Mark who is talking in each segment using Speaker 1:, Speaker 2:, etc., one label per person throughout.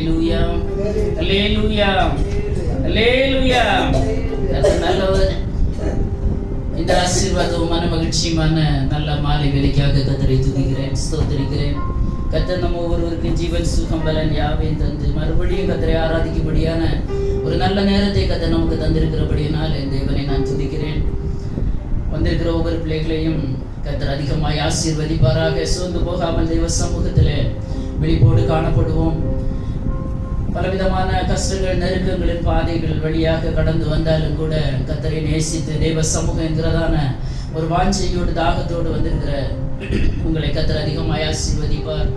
Speaker 1: ஹல்லேலூயா, ஹல்லேலூயா, ஹல்லேலூயா. நல்லவர். இந்த ஆசீர்வாதமான மகிழ்ச்சியுமான நல்ல மாலை வேலைக்காக கர்த்தரை துதிக்கிறேன், ஸ்தோத்திரிக்கிறேன். கர்த்தர் நம்ம ஒவ்வொருவருக்கும் ஜீவன் சுகம் பலன் யாவையும் தந்து மறுபடியும் கர்த்தரை ஆராதிக்கும்படியான ஒரு நல்ல நேரத்தை கர்த்தர் நமக்கு தந்திருக்கிறபடியினால் இந்த தேவனை நான் துதிக்கிறேன். வந்திருக்கிற ஒவ்வொரு பிள்ளைகளையும் கர்த்தர் அதிகமாய் ஆசீர்வதிப்பாராக. சோர்ந்து போகாமல் தெய்வ சமூகத்தில் விழிப்போடு காணப்படுவோம். பலவிதமான கஷ்டங்கள், நெருக்கங்களின் பாதைகள் வழியாக கடந்து வந்தாலும் கூட கர்த்தரை நேசித்து தெய்வ சமூகம் என்கிறதான ஒரு வாஞ்சையோடு தாகத்தோடு வந்திருக்கிற உங்களை கர்த்தர் அதிகமாய் ஆசீர்வதிப்பார்.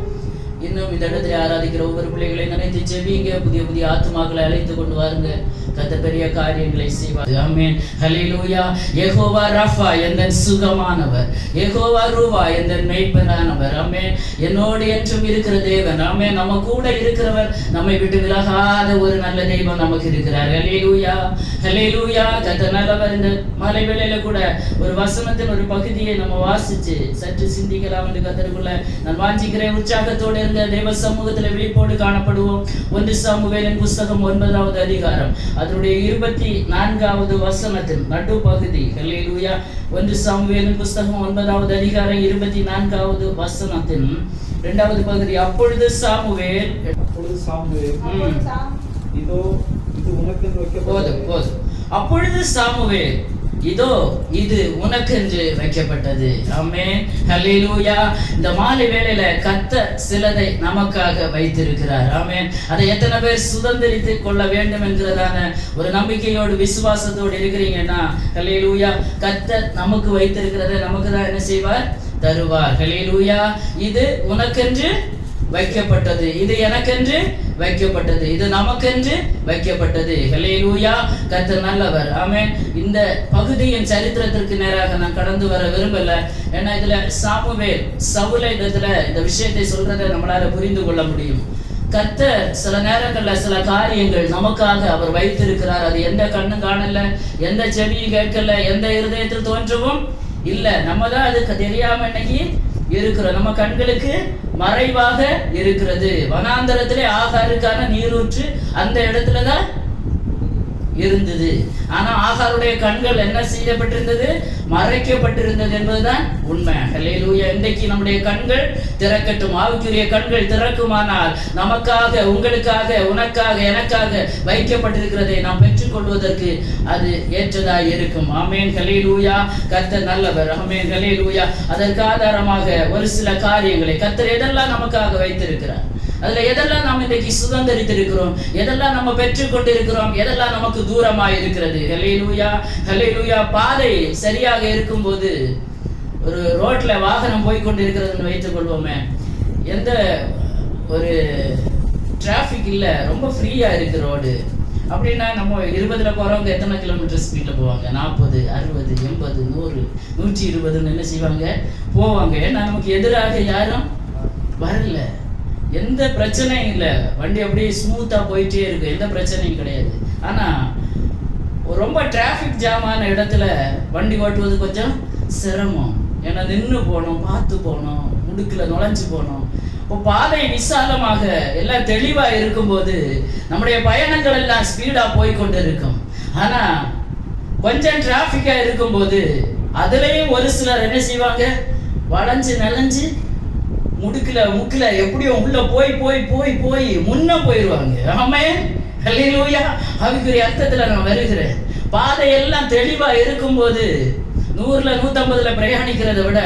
Speaker 1: இன்னும் இந்த இடத்துல ஆராதிக்கிற ஒவ்வொரு பிள்ளைகளை நினைத்து ஜெபிங்க. புதிய புதிய ஆத்துமாக்களை அழைத்து கொண்டு வாருங்க. கர்த்தர் பெரிய காரியங்களை செய்வார். ஆமென், ஹல்லேலூயா. யெகோவா ராஃபா எந்தன் சுகமானவர், யெகோவா ரூவா எந்தன் மேய்ப்பனானவர். ஆமென். என்னோடு என்றும் இருக்கிற தேவன். ஆமென். நம்ம கூட இருக்கிறவர், நம்மை விட்டு விலகாத ஒரு நல்ல தெய்வம் நமக்கு இருக்கிறார். ஹல்லேலூயா, ஹல்லேலூயா. கர்த்தர் நல்லவர். இந்த மாலை வேளையில கூட ஒரு வசனத்தின் ஒரு பகுதியை நம்ம வாசிச்சு சற்று சிந்திக்கலாம் என்று கர்த்தருக்குள்ள நான் வாஞ்சிக்கிறேன். உற்சாகத்தோடு இருந்த தேவ சமூகத்தில் விழிப்போடு காணப்படுவோம். 1 சாமுவேலின் புஸ்தகம் 9வது அதிகாரம் அதனுடைய 24வது வசனத்தின் நடுப்பகுதி. ஹல்லேலூயா. 1 சாமுவேலின் புஸ்தகம் 9வது அதிகாரம் 24வது வசனத்தின் 2வது பகுதி. அப்பொழுது சாமுவேல்
Speaker 2: இதோ இது உனக்கென்று வைக்கப்பட்டது.
Speaker 1: அப்பொழுது சாமுவேல் இதோ இது உனக்கென்று வைக்கப்பட்டது. ஆமென், ஹல்லேலூயா. இந்த மாலை வேளையில கர்த்தர் சிலதை நமக்காக வைத்திருக்கிறார். ஆமென். அதை எத்தனை பேர் சுதந்திரித்துக் கொள்ள வேண்டும் என்கிறதான ஒரு நம்பிக்கையோடு விசுவாசத்தோடு இருக்கிறீங்கன்னா ஹல்லேலூயா, கர்த்தர் நமக்கு வைத்திருக்கிறதை நமக்கு தான் என்ன செய்வார்? தருவார். ஹல்லேலூயா. இது உனக்கென்று வைக்கப்பட்டது, இது எனக்கென்று வைக்கப்பட்டது, இது நமக்கென்று வைக்கப்பட்டது. ஹல்லேலூயா. கர்த்தர் நல்லவர். ஆமென். இந்த பகுதியின் சரித்திரத்திற்கு நேராக நான் கடந்து வர விரும்பல. ஏன்னா இதுல சாமுவேல் சவுலை இந்த விஷயத்தை சொல்றதை நம்மளால புரிந்து கொள்ள முடியும். கர்த்தர் சில நேரங்கள்ல சில காரியங்கள் நமக்காக அவர் வைத்திருக்கிறார். அது எந்த கண்ணும் காணல, எந்த செவியும் கேட்கல, எந்த இருதயத்தில் தோன்றவும் இல்ல. நம்ம தான் அதுக்கு தெரியாம இன்னைக்கு இருக்கிறோம். நம்ம கண்களுக்கு மறைவாக இருக்கிறது. வனாந்தரத்திலே ஆகாருக்கான நீரூற்று அந்த இடத்துலதான் இருந்தது. ஆனா ஆகாருடைய கண்கள் என்ன செய்யப்பட்டிருந்தது? மறைக்கப்பட்டிருந்தது என்பதுதான் உண்மை. ஹல்லேலூயா. இன்றைக்கு நம்முடைய கண்கள் திறக்கட்டும். ஆவிக்குரிய கண்கள் திறக்குமானால் நமக்காக, உங்களுக்காக, உனக்காக, எனக்காக வைக்கப்பட்டிருக்கிறதை நாம் பெற்றுக்கொள்வதற்கு அது ஏற்றதாய் இருக்கும். ஆமென், ஹல்லேலூயா. கர்த்தர் நல்லவர். ஆமென், ஹல்லேலூயா. அதற்கு ஆதாரமாக ஒரு சில காரியங்களை கர்த்தர் எதெல்லாம் நமக்காக வைத்திருக்கிறார், அதுல எதெல்லாம் நாம் இன்றைக்கு சுதந்திரித்திருக்கிறோம், எதெல்லாம் நம்ம பெற்றுக்கொண்டிருக்கிறோம், எதெல்லாம் நமக்கு தூரமாய் இருக்கிறது. ஹல்லேலூயா, ஹல்லேலூயா. பாதை சரியாக இருக்கும்போது ஒரு ரோட்ல வாகனம் போய்கொண்டிருக்கிறதுன்னு வைத்துக் கொள்வோமே, எந்த ஒரு டிராஃபிக் இல்லை, ரொம்ப ஃப்ரீயா இருக்கு ரோடு அப்படின்னா நம்ம 20ல போறவங்க எத்தனை கிலோமீட்டர் ஸ்பீட்ல போவாங்க? 40, 60, 80, 100, 120 என்ன செய்வாங்க? போவாங்க. ஏன்னா நமக்கு எதிராக யாரும் வரல, எந்த பிரச்சனையும் இல்லை, வண்டி அப்படியே ஸ்மூத்தா போயிட்டே இருக்கு, எந்த பிரச்சனையும் கிடையாது. ஆனா ரொம்ப டிராஃபிக் ஜாமான இடத்துல வண்டி ஓட்டுவது கொஞ்சம் சிரமம். ஏன்னா நின்று போகணும், பார்த்து போகணும், முடுக்கில் நுழைஞ்சு போகணும். இப்போ பாதை விசாலமாக எல்லாம் தெளிவா இருக்கும்போது நம்முடைய பயணங்கள் எல்லாம் ஸ்பீடா போய்கொண்டு இருக்கும். ஆனா கொஞ்சம் டிராஃபிக்கா இருக்கும்போது அதுலயும் ஒரு சிலர் என்ன செய்வாங்க? வளைஞ்சு நலைஞ்சு முக்கில எப்படியோ உள்ள போய் போய் போய் போய் முன்ன போயிடுவாங்க. ஆமென், ஹல்லேலூயா. அதுக்குரிய அர்த்தத்துல நான் வருகிறேன். பாதையெல்லாம் தெளிவா இருக்கும்போது 100ல 150ல பிரயாணிக்கிறத விட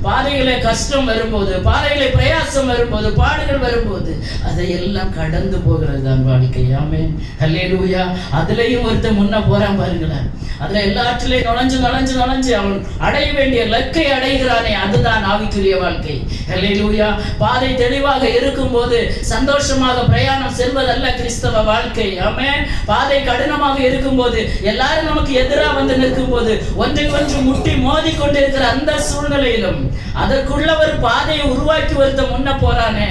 Speaker 1: பாதைகளை கஷ்டம் வரும்போது, பாதைகளை பிரயாசம் வரும்போது, பாடுகள் வரும்போது அதையெல்லாம் கடந்து போகிறது தான் வாழ்க்கை. ஆமென், ஹல்லேலூயா. அதுலயும் ஒருத்தன் முன்ன போறான் பாருங்களேன். அதுல எல்லாற்றிலையும் நுழைஞ்சு நுழைஞ்சு நுழைஞ்சு அவன் அடைய வேண்டிய லக்கை அடைகிறானே, அதுதான் ஆவிக்குரிய வாழ்க்கை. ஹல்லேலூயா. பாதை தெளிவாக இருக்கும்போது சந்தோஷமாக பிரயாணம் செல்வதல்ல கிறிஸ்தவ வாழ்க்கை. ஆமென். பாதை கடினமாக இருக்கும்போது, எல்லாரும் நமக்கு எதிராக வந்து நிற்கும் போது, ஒன்றை ஒன்று முட்டி மோதி கொண்டிருக்கிற அந்த சூழ்நிலையிலும் அதற்குள்ள ஒரு பாதையை உருவாக்கி ஒருத்த முன்ன போறானே,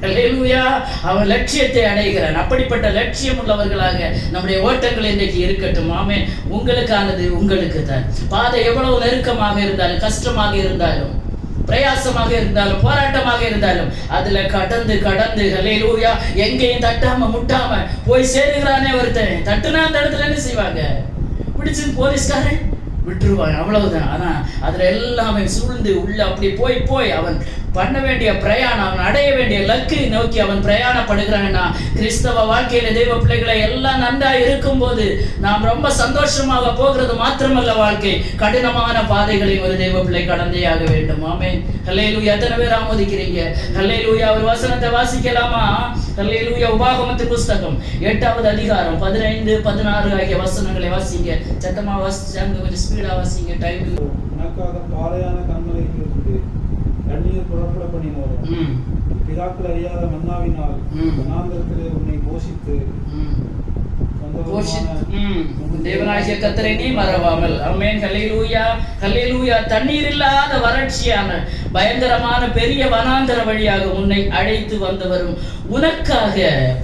Speaker 1: ஹல்லேலூயா, அவன் லட்சியத்தை அடைகிறான். அப்படிப்பட்ட லட்சியம் உள்ளவர்களாக நம்முடைய ஓட்டங்கள் இன்றைக்கு இருக்கட்டும். ஆமென். உங்களுக்கானது உங்களுக்கு தான். பாதை எவ்வளவு நெருக்கமாக இருந்தாலும், கஷ்டமாக இருந்தாலும், பிரயாசமாக இருந்தாலும் போராட்டமாக இருந்தாலும் அதுல கடந்து கடந்து ஹல்லேலூயா எங்கேயும் தட்டாம முட்டாம போய் சேருகிறானே ஒருத்தன். தட்டுனா அந்த இடத்துல என்ன செய்வாங்க? பிடிச்சு போலீஸ்காரன் விட்டுருவாங்க, அவ்வளவுதான். ஆனா அதுல எல்லாமே சூழ்ந்து உள்ள அப்படி போய் போய் அவன் பண்ண வேண்டிய பிரயாணம், அவன் அடைய வேண்டிய லக்கு நோக்கி அவன் பிரயாணப்படுகிறான்னா, கிறிஸ்தவ வாழ்க்கையில தெய்வ பிள்ளைகளை எல்லாம் நன்றா இருக்கும் போது நாம் ரொம்ப சந்தோஷமாக போகிறது மாத்திரமல்ல, வாழ்க்கை கடினமான பாதைகளை ஒரு தெய்வ பிள்ளை கடந்தேயாக வேண்டும். ஆமென். ஹல்லேலூயா. எத்தனை பேர் ஆமோதிக்கிறீங்க? ஹல்லேலூயா. ஒரு வசனத்தை வாசிக்கலாமா? ஹல்லேலூயா. உபாகமத்தின் புஸ்தகம் 8வது அதிகாரம் 15, 16 ஆகிய வசனங்களை வாசிங்க. சத்தமா வாசிச்சாங்க, கொஞ்சம் ஸ்பீடா வாசிங்க. டைம்
Speaker 2: உனக்காக பாறையான கண்மலையில் இருந்து தண்ணீர் புறப்பட பண்ணினோம். பிதாக்கள் அறியாத மன்னாவினால் வனாந்தரத்திலே உன்னை போஷித்து
Speaker 1: தேவனாகிய கர்த்தரை நீ மறவாமல். ஆமென். ஹல்லேலூயா. ஹல்லேலூயா. தண்ணீர் இல்லாத வறட்சியான பயங்கரமான பெரிய வனாந்தர வழியாக உன்னை அழைத்து வந்தவரும் உனக்காக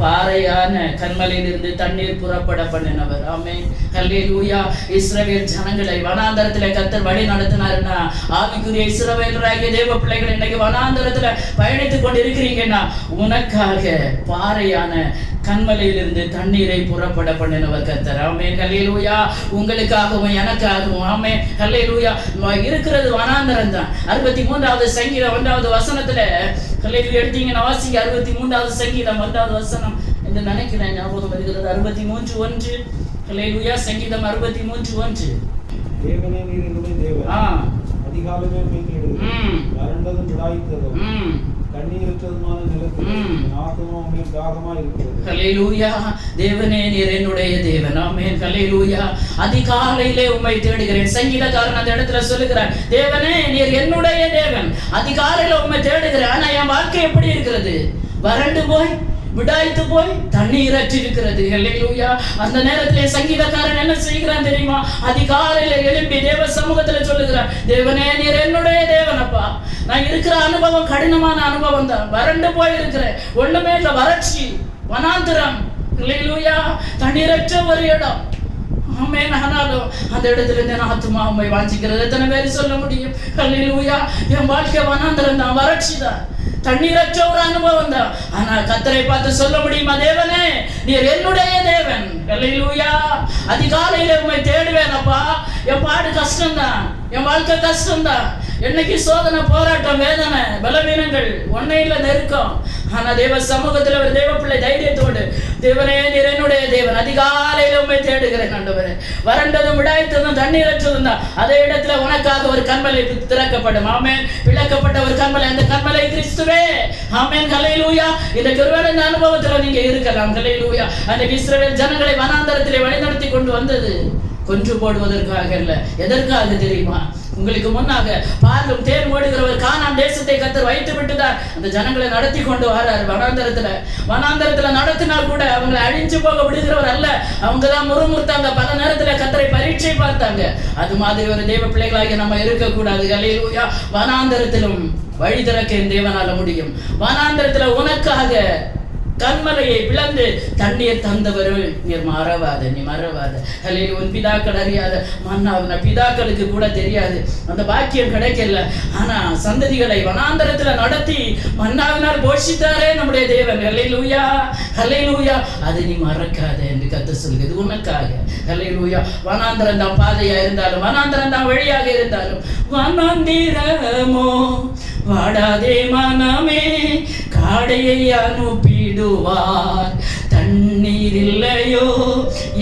Speaker 1: பாறையான கன்மலையிலிருந்து தண்ணீர் புறப்பட பண்ணினவர். ஆமென். ஹல்லேலூயா. இஸ்ரவேல் ஜனங்களை வனாந்தரத்திலே கர்த்தர் வழி நடத்தினாருன்னா, ஆவிக்குரிய இஸ்ரவேலராகிய தேவ பிள்ளைகள் இன்னைக்கு வனாந்தரத்துல பயணித்துக் கொண்டு இருக்கிறீங்கன்னா, உனக்காக பாறையான கன்மலையிலிருந்து தண்ணீரை புறப்பட பண்ணினவர் கர்த்தர். ஆமென். ஹல்லேலூயா. உங்களுக்காகவும் எனக்காகவும். ஆமென். ஹல்லேலூயா. இருக்கிறது வனாந்தரம் தான். 63வது சங்கீதம் 1வது வசனத்துல ஹல்லேலூயா எடுத்தீங்கன்னா வாசிங்க. 63வது சங்கீதம் 1வது வசனம் என்று நினைக்கிறேன், ஞாபகம் வருகிறது. 63:1. ஹல்லேலூயா. சங்கீதம் 63:1.
Speaker 2: தேவனே நீர் என்னுடைய தேவன், அதிகாலமே மேய்க்கிறீர், வறண்டதும் விடாய்த்ததும் தண்ணீரற்றதுமான நிலத்தில் நாகமும் மேல் தாகமாய் இருக்கிறது. ஹல்லேலூயா.
Speaker 1: தேவனே நீர் என்னுடைய தேவன். ஆமென். ஹல்லேலூயா. அதிகாலையிலே உம்மை தேடுகிறேன். சங்கீதக்காரன் அந்த இடத்துல சொல்லுகிறார், தேவனே நீர் என்னுடைய தேவன், அதிகாலையில உம்மை தேடுகிறேன். ஆனா என் வாழ்க்கை எப்படி இருக்கிறது? வறண்டு போய் விடாய்த்து போய் தண்ணீர் அற்றி இருக்கிறது. ஹல்லேலூயா. அந்த நேரத்திலே சங்கீதக்காரன் என்ன செய்கிறான் தெரியுமா? அதிகாலையில எழும்பி தேவ சமூகத்துல சொல்லுகிறான், தேவனே நீர் என்னுடைய தேவனப்பா, நான் இருக்கிற அனுபவம் கடினமான அனுபவம் தான், வறண்டு போய் இருக்கிறேன், ஒண்ணுமே இல்ல, வறட்சி, வனாந்திரம். ஹல்லேலூயா. தண்ணீரற்ற ஒரு இடம். ஆமென். ஆனாலும் அந்த இடத்துல இருந்து நான் ஆத்துமா உம்மை வாஞ்சிக்கிறது. எத்தனை பேர் சொல்ல முடியும்? ஹல்லேலூயா. என் வாழ்க்கை வனாந்திரம் தான், வறட்சி தான், தண்ணீரற்ற ஒரு அனுபவம் தான். ஆனா கர்த்தரை பார்த்து சொல்ல முடியுமா? தேவனே நீர் என்னுடைய தேவன். ஹல்லேலூயா. அதிகாலையில உம்மை தேடுவேன் அப்பா. என் பாடு கஷ்டம்தான், என் வாழ்க்கை கஷ்டம்தான், என்னைக்கு சோதனை, போராட்டம், வேதனை, பலவீனங்கள், ஒன்னையில நெருக்கம். ஆனா தேவ சமூகத்துல ஒரு தேவ பிள்ளை தைரியத்தோடு, தேவனே நீர் என்னுடைய தேவன், அதிகாலையில உம்மை தேடுகிறேன் ஆண்டவரே, வறண்டதும் விடாய்த்ததும் தண்ணீரற்றதும் தான். அதே இடத்துல உனக்காக ஒரு கன்மலை திறக்கப்படும். ஆமென். பிளக்கப்பட்ட ஒரு கன்மலை, அந்த கன்மலை கிறிஸ்துவே. ஆமென். ஹல்லேலூயா. இந்த ஒருவேளை இந்த அனுபவத்துல நீங்க இருக்கலாம். ஹல்லேலூயா. அந்த இஸ்ரவேல் ஜனங்களை வனாந்தரத்திலே வழிநடத்தி கொண்டு வந்தது கொன்று போடுவதற்காக அல்ல. எதற்காக தெரியுமா? உங்களுக்கு முன்னாக பாலும் தேர் ஓடுகிறவர் கானான் தேசத்தை கர்த்தர் வைத்து விட்டுதான் அந்த ஜனங்களை நடத்தி கொண்டு வரார். வனாந்தரத்துல நடத்தினால் கூட அவங்களை அழிஞ்சு போக விடுகிறவர் அல்ல. அவங்க தான் முறுமுறுத்தாங்க, பல நேரத்துல கர்த்தரை பரீட்சை பார்த்தாங்க. அது மாதிரி ஒரு தேவ பிள்ளைகளாக நம்ம இருக்கக்கூடாது. ஹல்லேலூயா. வனாந்தரத்திலும் வழி திறக்க என் தேவனால முடியும். வனாந்தரத்துல உனக்காக கன்மலையை பிளந்து தண்ணீர் தந்தவர்கள் நீர் மறவாத, நீ மறவாத. ஹல்லேலூயா. உன் பிதாக்கள் அறியாத மன்னாவுன பிதாக்களுக்கு கூட தெரியாது, அந்த பாக்கியம் கிடைக்கல. ஆனா சந்ததிகளை வனாந்தரத்துல நடத்தி மன்னாவினால் போஷித்தாரே நம்முடைய தேவன். ஹல்லேலூயா. ஹல்லேலூயா. அதை நீ மறக்காத என்று கர்த்தர் சொல்கிறது உனக்காக. ஹல்லேலூயா. வனாந்தரம் தான் பாதையா இருந்தாலும், வனாந்தரம் தான் வழியாக இருந்தாலும், வனாந்திரமோ வாடாதே மனமே காடையை அனுப்பிடுவார், தண்ணீர் இல்லையோ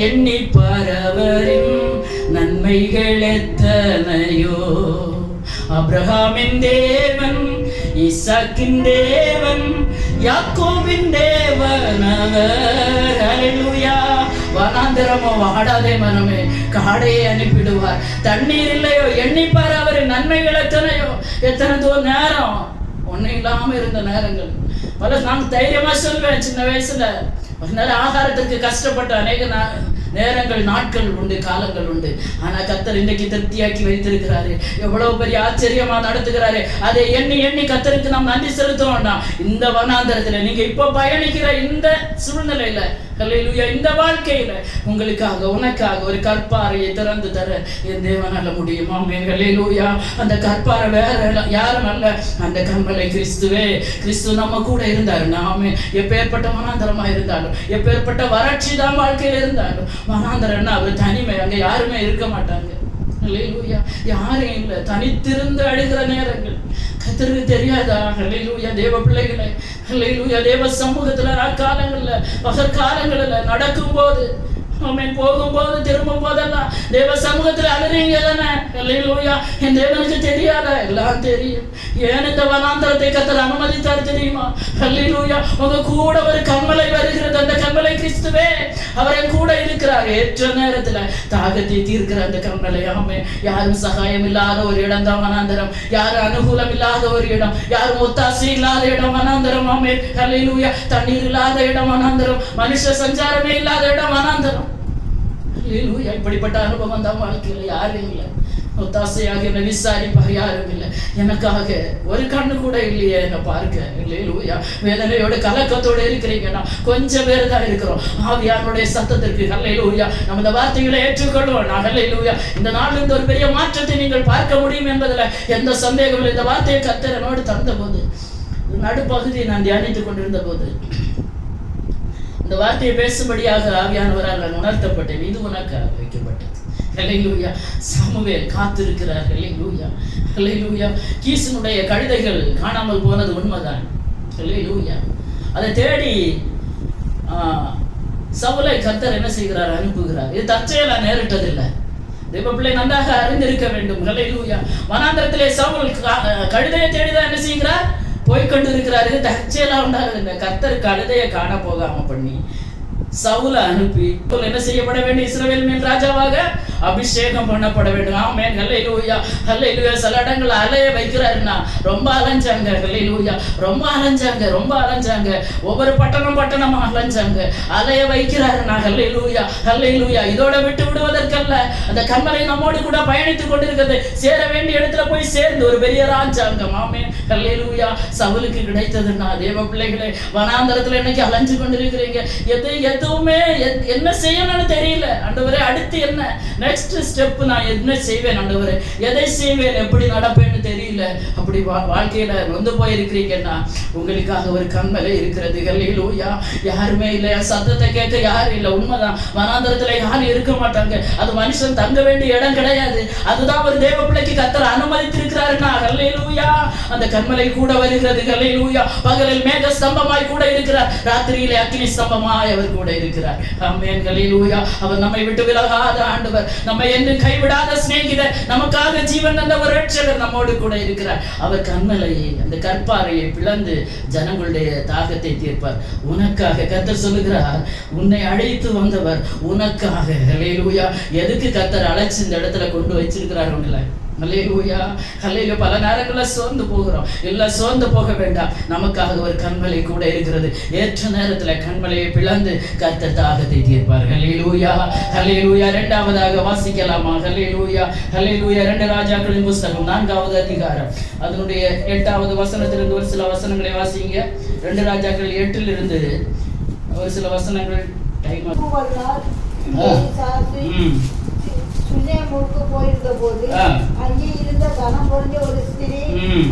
Speaker 1: எண்ணி பரவரின் நன்மைகள் எத்தனையோ. அப்ரஹாமின் தேவன், ஈசாக்கின் தேவன், யாக்கோபின் தேவன் அவர். ஹல்லேலூயா. வனாந்திரமோ வாடாதே மனமே காடையை அனுப்பிடுவார், தண்ணீர் இல்லையோ எண்ணிப்பார் அவரின் நன்மைகள் எத்தனையோ. எத்தனை நேரம் ஒன்னும் இல்லாம இருந்த நேரங்கள் பல. நான் தைரியமா சொல்வேன், சின்ன வயசுல ஒரு நேரம் ஆகாரத்திற்கு கஷ்டப்பட்ட அநேக நேரங்கள், நாட்கள் உண்டு, காலங்கள் உண்டு. ஆனா கர்த்தர் இன்றைக்கு திருப்தியாக்கி வைத்திருக்கிறாரு. எவ்வளவு பெரிய ஆச்சரியமா நடத்துகிறாரு. அதை எண்ணி எண்ணி கர்த்தருக்கு நாம் நன்றி செலுத்துவோம்னா, இந்த வனாந்தரத்துல நீங்க இப்ப பயணிக்கிற இந்த சூழ்நிலையில ஹல்லேலூயா. இந்த வாழ்க்கையில உங்களுக்காக உனக்காக ஒரு கற்பாறையை திறந்து தர என் தேவனால முடியும். ஆமென். ஹல்லேலூயா. அந்த கற்பாறை வேற யாரும் அல்ல, அந்த கண்மலை கிறிஸ்துவே. கிறிஸ்து நம்ம கூட இருந்தாரு. நாமே எப்பேற்பட்ட வனாந்தரமா இருந்தாலும், எப்பேற்பட்ட வறட்சி தான் வாழ்க்கையில இருந்தாலும், வனாந்தரம்னா அவர் தனிமை, அங்க யாருமே இருக்க மாட்டாங்க. ஹல்லேலூயா. யாரும் இல்லை, தனித்திருந்து அழுகிற நேரங்கள் கர்த்தருக்கு தெரியாதா? ஹல்லேலூயா. தேவ பிள்ளைகளை, ஹல்லேலூயா, தேவ சமூகத்துல காலங்கள்ல பகற்காலங்கள்ல நடக்கும்போது, ஆமென், போகும்போது திரும்பும் போதெல்லாம் தேவ சமூகத்துல அழுறீங்க தானே? ஹல்லேலூயா. என் தேவனுக்கு தெரியாதா? எல்லாம் தெரியும். ஏன் இந்த வனாந்தரத்தை கர்த்தர் அனுமதித்தார் தெரியுமா? ஹல்லேலூயா. உங்க கூட ஒரு கண்மலை வருகிறது, அந்த கண்மலை கிறிஸ்துவே. அவர் கூட இருக்கிறார். ஏற்ற நேரத்துல தாகத்தை தீர்க்கிற அந்த கண்மலை. ஆமென். யாரும் சகாயம் இல்லாத ஒரு இடம் தான் வனாந்தரம். யாரும் அனுகூலம் இல்லாத ஒரு இடம், யாரும் ஒத்தாசை இல்லாத இடம் வனாந்தரம். ஆமென். ஹல்லேலூயா. தண்ணீர் இல்லாத இடம் வனாந்தரம். மனுஷ சஞ்சாரமே இல்லாத இடம் வனாந்தரம். ஹல்லேலூயா. இப்படிப்பட்ட அனுபவம் தான் வாழ்க்கையில யாரும் இல்லை. ஒத்தாசையாக என்னை விசாரிப்பார் யாரும் இல்லை. எனக்காக ஒரு கண்ணு கூட இல்லையே என்னை பார்க்க. ஹல்லேலூயா. வேதனையோட கலக்கத்தோடு இருக்கிறீங்கன்னா கொஞ்சம் பேர் தான் இருக்கிறோம். ஆவியானுடைய சத்தத்திற்கு ஹல்லேலூயா நம்ம இந்த வார்த்தைகளை ஏற்றுக்கொள்வோம். ஹல்லேலூயா. இந்த நாள் இந்த ஒரு பெரிய மாற்றத்தை நீங்கள் பார்க்க முடியும் என்பதுல எந்த சந்தேகம் இல்லை. இந்த வார்த்தையை கர்த்தர் என்னோடு தந்த போது, நடுப்பகுதியை நான் தியானித்துக் கொண்டிருந்த போது, இந்த வார்த்தையை பேசும்படியாக ஆவியானவரால் நான் உணர்த்தப்பட்டேன். இது உனக்காக வைக்கப்பட்டது. ஹல்லேலூயா. சாமுவேல் காத்திருக்கிறார். ஹல்லேலூயா. ஹல்லேலூயா. கீசனுடைய கழுதைகள் காணாமல் போனது உண்மைதான். ஹல்லேலூயா. அதை தேடி சவுலை கர்த்தர் என்ன செய்கிறார்? அனுப்புகிறார். இது தற்செயலா நேரிட்டதில்லை. தேவ பிள்ளை நன்றாக அறிந்திருக்க வேண்டும். ஹல்லேலூயா. வனாந்தரத்திலே சவுல் கழுதையை தேடிதான் என்ன செய்கிறார்? போய்கொண்டு இருக்கிறார். இது தற்செயலா உண்டாகுதுங்க. கர்த்தர் கழுதையை காண போகாம பண்ணி சவுலை அனுப்பி என்ன செய்யப்பட வேண்டும்? இஸ்ரவேல் மேல் ராஜாவாக அபிஷேகம் பண்ணப்பட வேண்டும். ஆமென். ஹல்லேலூயா. ஹல்லேலூயா. சில இடங்கள் அலைய வைக்கிறாருன்னா ரொம்ப அலைஞ்சாங்க. ஹல்லேலூயா. ரொம்ப அலைஞ்சாங்க. ஒவ்வொரு பட்டணமா அலைஞ்சாங்க. அலைய வைக்கிறாருன்னா ஹல்லேலூயா. ஹல்லேலூயா. இதோட விட்டு விடுவதற்கல்ல, அந்த கண்மலை நம்மோடு கூட பயணித்துக் கொண்டிருக்கிறது. சேர வேண்டிய இடத்துல போய் சேர்ந்து ஒரு பெரிய ராஜாங்கம். ஆமென். ஹல்லேலூயா. சவுலுக்கு கிடைத்ததுன்னா தேவ பிள்ளைகளே, வனாந்தரத்துல இன்னைக்கு அலைஞ்சு கொண்டிருக்கிறீங்க. எதுவுமே என்ன செய்யணும்னு தெரியல. ஆண்டவரே, அடுத்து என்ன நெக்ஸ்ட் ஸ்டெப்? நான் என்ன செய்வேன் ஆண்டவரே? எதை செய்வேன்? எப்படி நடப்பேன்னு தெரியல. அப்படி வாழ்க்கையில வந்து போயிருக்கிறீங்கன்னா உங்களுக்காக ஒரு கண்மலை இருக்கிறது. ஹல்லேலூயா. யாருமே இல்லை, சத்தத்தை கேட்க யாரும் இல்லை. உண்மைதான். வனாந்தரத்துல யாரும் இருக்க மாட்டாங்க. அது மனுஷன் தங்க வேண்டிய இடம் கிடையாது. அதுதான் ஒரு தேவ பிள்ளைக்கு கர்த்தர் அனுமதித்திருக்கிறாருன்னா ஹல்லேலூயா. அந்த கண்மலை கூட வருகிறது. ஹல்லேலூயா. பகலில் மேக ஸ்தம்பமாய் கூட இருக்கிறார், ராத்திரியிலே அக்கினி ஸ்தம்பமாய் அவர் கூட இருக்கிறார். ஆமென். ஹல்லேலூயா. அவர் நம்மை விட்டு விலகாத ஆண்டவர், நம்மை என்று கைவிடாத சிநேகிதர், நமக்காக ஜீவன் தந்த ஒரு ரட்சகர் நம்மோடு கூட இருக்கிறார். அவர் கண்மலையை, அந்த கற்பாறையை பிளந்து ஜனங்களுடைய தாகத்தை தீர்ப்பார். உனக்காக கர்த்தர் சொல்லுகிறார், உன்னை அழைத்து வந்தவர் உனக்காக. ஹல்லேலூயா. எதுக்கு கர்த்தர் அழைச்சு இந்த இடத்துல கொண்டு வச்சிருக்கிறார் உங்களை? ஹல்லேலூயா. ஹல்லேலூயா. பல நேரங்களில் சோர்ந்து போகிறோம். எல்லாம் சோர்ந்து போக வேண்டாம். நமக்காக ஒரு கண்மலை கூட இருக்கிறது. ஏற்ற நேரத்தில் கண்மலையை பிளந்து கர்த்தர் தாகத்தை தீர்ப்பார். ஹல்லேலூயா. ஹல்லேலூயா. இரண்டாவதாக வாசிக்கலாமா? ஹல்லேலூயா. ஹல்லேலூயா. 2 ராஜாக்களின் புஸ்தகம் 4வது அதிகாரம் அதனுடைய 8வது வசனத்திலிருந்து ஒரு சில வசனங்களை வாசிங்க. 2 ராஜாக்கள் 8லிருந்து ஒரு சில வசனங்கள்.
Speaker 3: சுனேமுக்கு போயிருந்த போது அங்கே இருந்த கனம் பொருந்திய ஒரு ஸ்திரீ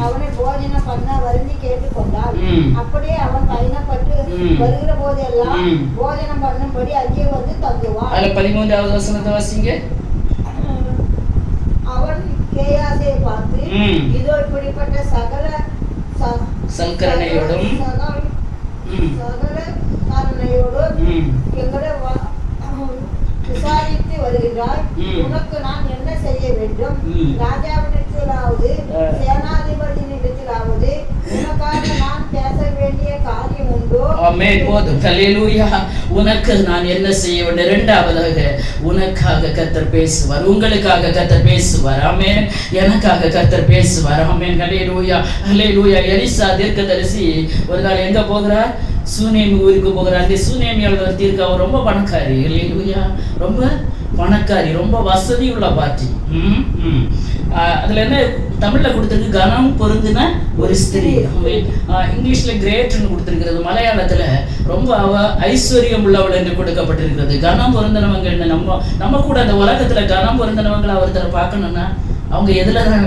Speaker 3: அவனை போஜனம் பண்ண வருந்தி கேட்டுக்கொண்டாள். அப்படியே அவன் பயணப்பட்டு வருகிற போதெல்லாம் போஜனம் பண்ணும்படி அங்கே வந்து தங்குவான்.
Speaker 1: 13வது வசனத்தை வாசிங்க.
Speaker 3: அவன் கேயாசை பார்த்து, இதோ இப்படிப்பட்ட சகல
Speaker 1: சல்கரணையோடும்
Speaker 3: எங்களை விசாரித்து வருகிறாய். உனக்கு நான் என்ன செய்ய வேண்டும்? ராஜாவிடத்திலாவது சேனாதிபதியிடத்திலாவது உனக்காக நான் பேச வேண்டிய காரியம் உண்டோ?
Speaker 1: ஆமென். போதும். ஹல்லேலூயா. உனக்கு நான் என்ன செய்ய வேண்டும்? இரண்டாவதாக உனக்காக கர்த்தர் பேசுவார், உங்களுக்காக கர்த்தர் பேசுவார். ஆமென். எனக்காக கர்த்தர் பேசுவார். ஆமென். ஹல்லேலூயா. ஹல்லேலூயா. எலிசா தீர்க்கதரிசி ஒரு நாள் எங்க போகிறார்? சூனேமி ஊருக்கு போகிறார். அந்த சூனேமியால் தீர்க்க அவர் ரொம்ப பணக்காரி. ஹல்லேலூயா. ரொம்ப பணக்காரி, ரொம்ப வசதி உள்ள பார்ட்டி. அதுல என்ன தமிழ்ல கொடுத்திருக்கு, கனம் பொருந்தின ஒரு ஸ்திரீ. இங்கிலீஷ்ல கிரேட்னு கொடுத்திருக்கிறது, மலையாளத்துல ரொம்ப அவ ஐஸ்வர்யம் உள்ளவள் என்று கொடுக்கப்பட்டிருக்கிறது. கனம் பொருந்தினவங்க என்ன, நம்ம கூட அந்த உலகத்துல கனம் பொருந்தினவங்களை ஒருத்தரை பார்க்கணும்னா அவங்க எதுலதான்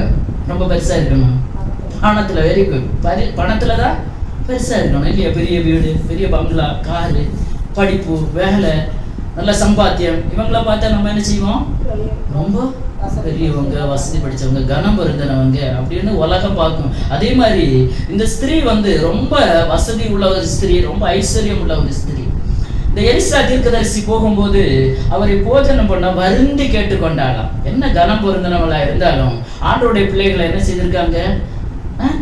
Speaker 1: ரொம்ப பெருசா இருக்கணும்? பணத்துல. Very good. பணத்துலதான் பெருசா இருக்கணும் இல்லையா? பெரிய வீடு, பெரிய பங்களா, காரு, படிப்பு, வேலை, நல்ல சம்பாத்தியம். இவங்கள பார்த்தா நம்ம என்ன செய்வோம்? ரொம்ப பெரியவங்க, வசதி படிச்சவங்க, கனம் பொருந்தினவங்க அப்படின்னு உலகம் பார்க்கும். அதே மாதிரி இந்த ஸ்திரீ ரொம்ப வசதி உள்ள ஒரு ஸ்திரீ, ரொம்ப ஐஸ்வர்யம் உள்ள ஒரு ஸ்திரீ. இந்த எலிசா தீர்க்கதரிசி போகும்போது அவரை போஜனம் பண்ண வருந்தி கேட்டுக்கொண்டாலாம். என்ன கனம் பொருந்தினவளா இருந்தாலும் ஆண்டவருடைய பிள்ளைகளை என்ன செய்திருக்காங்க?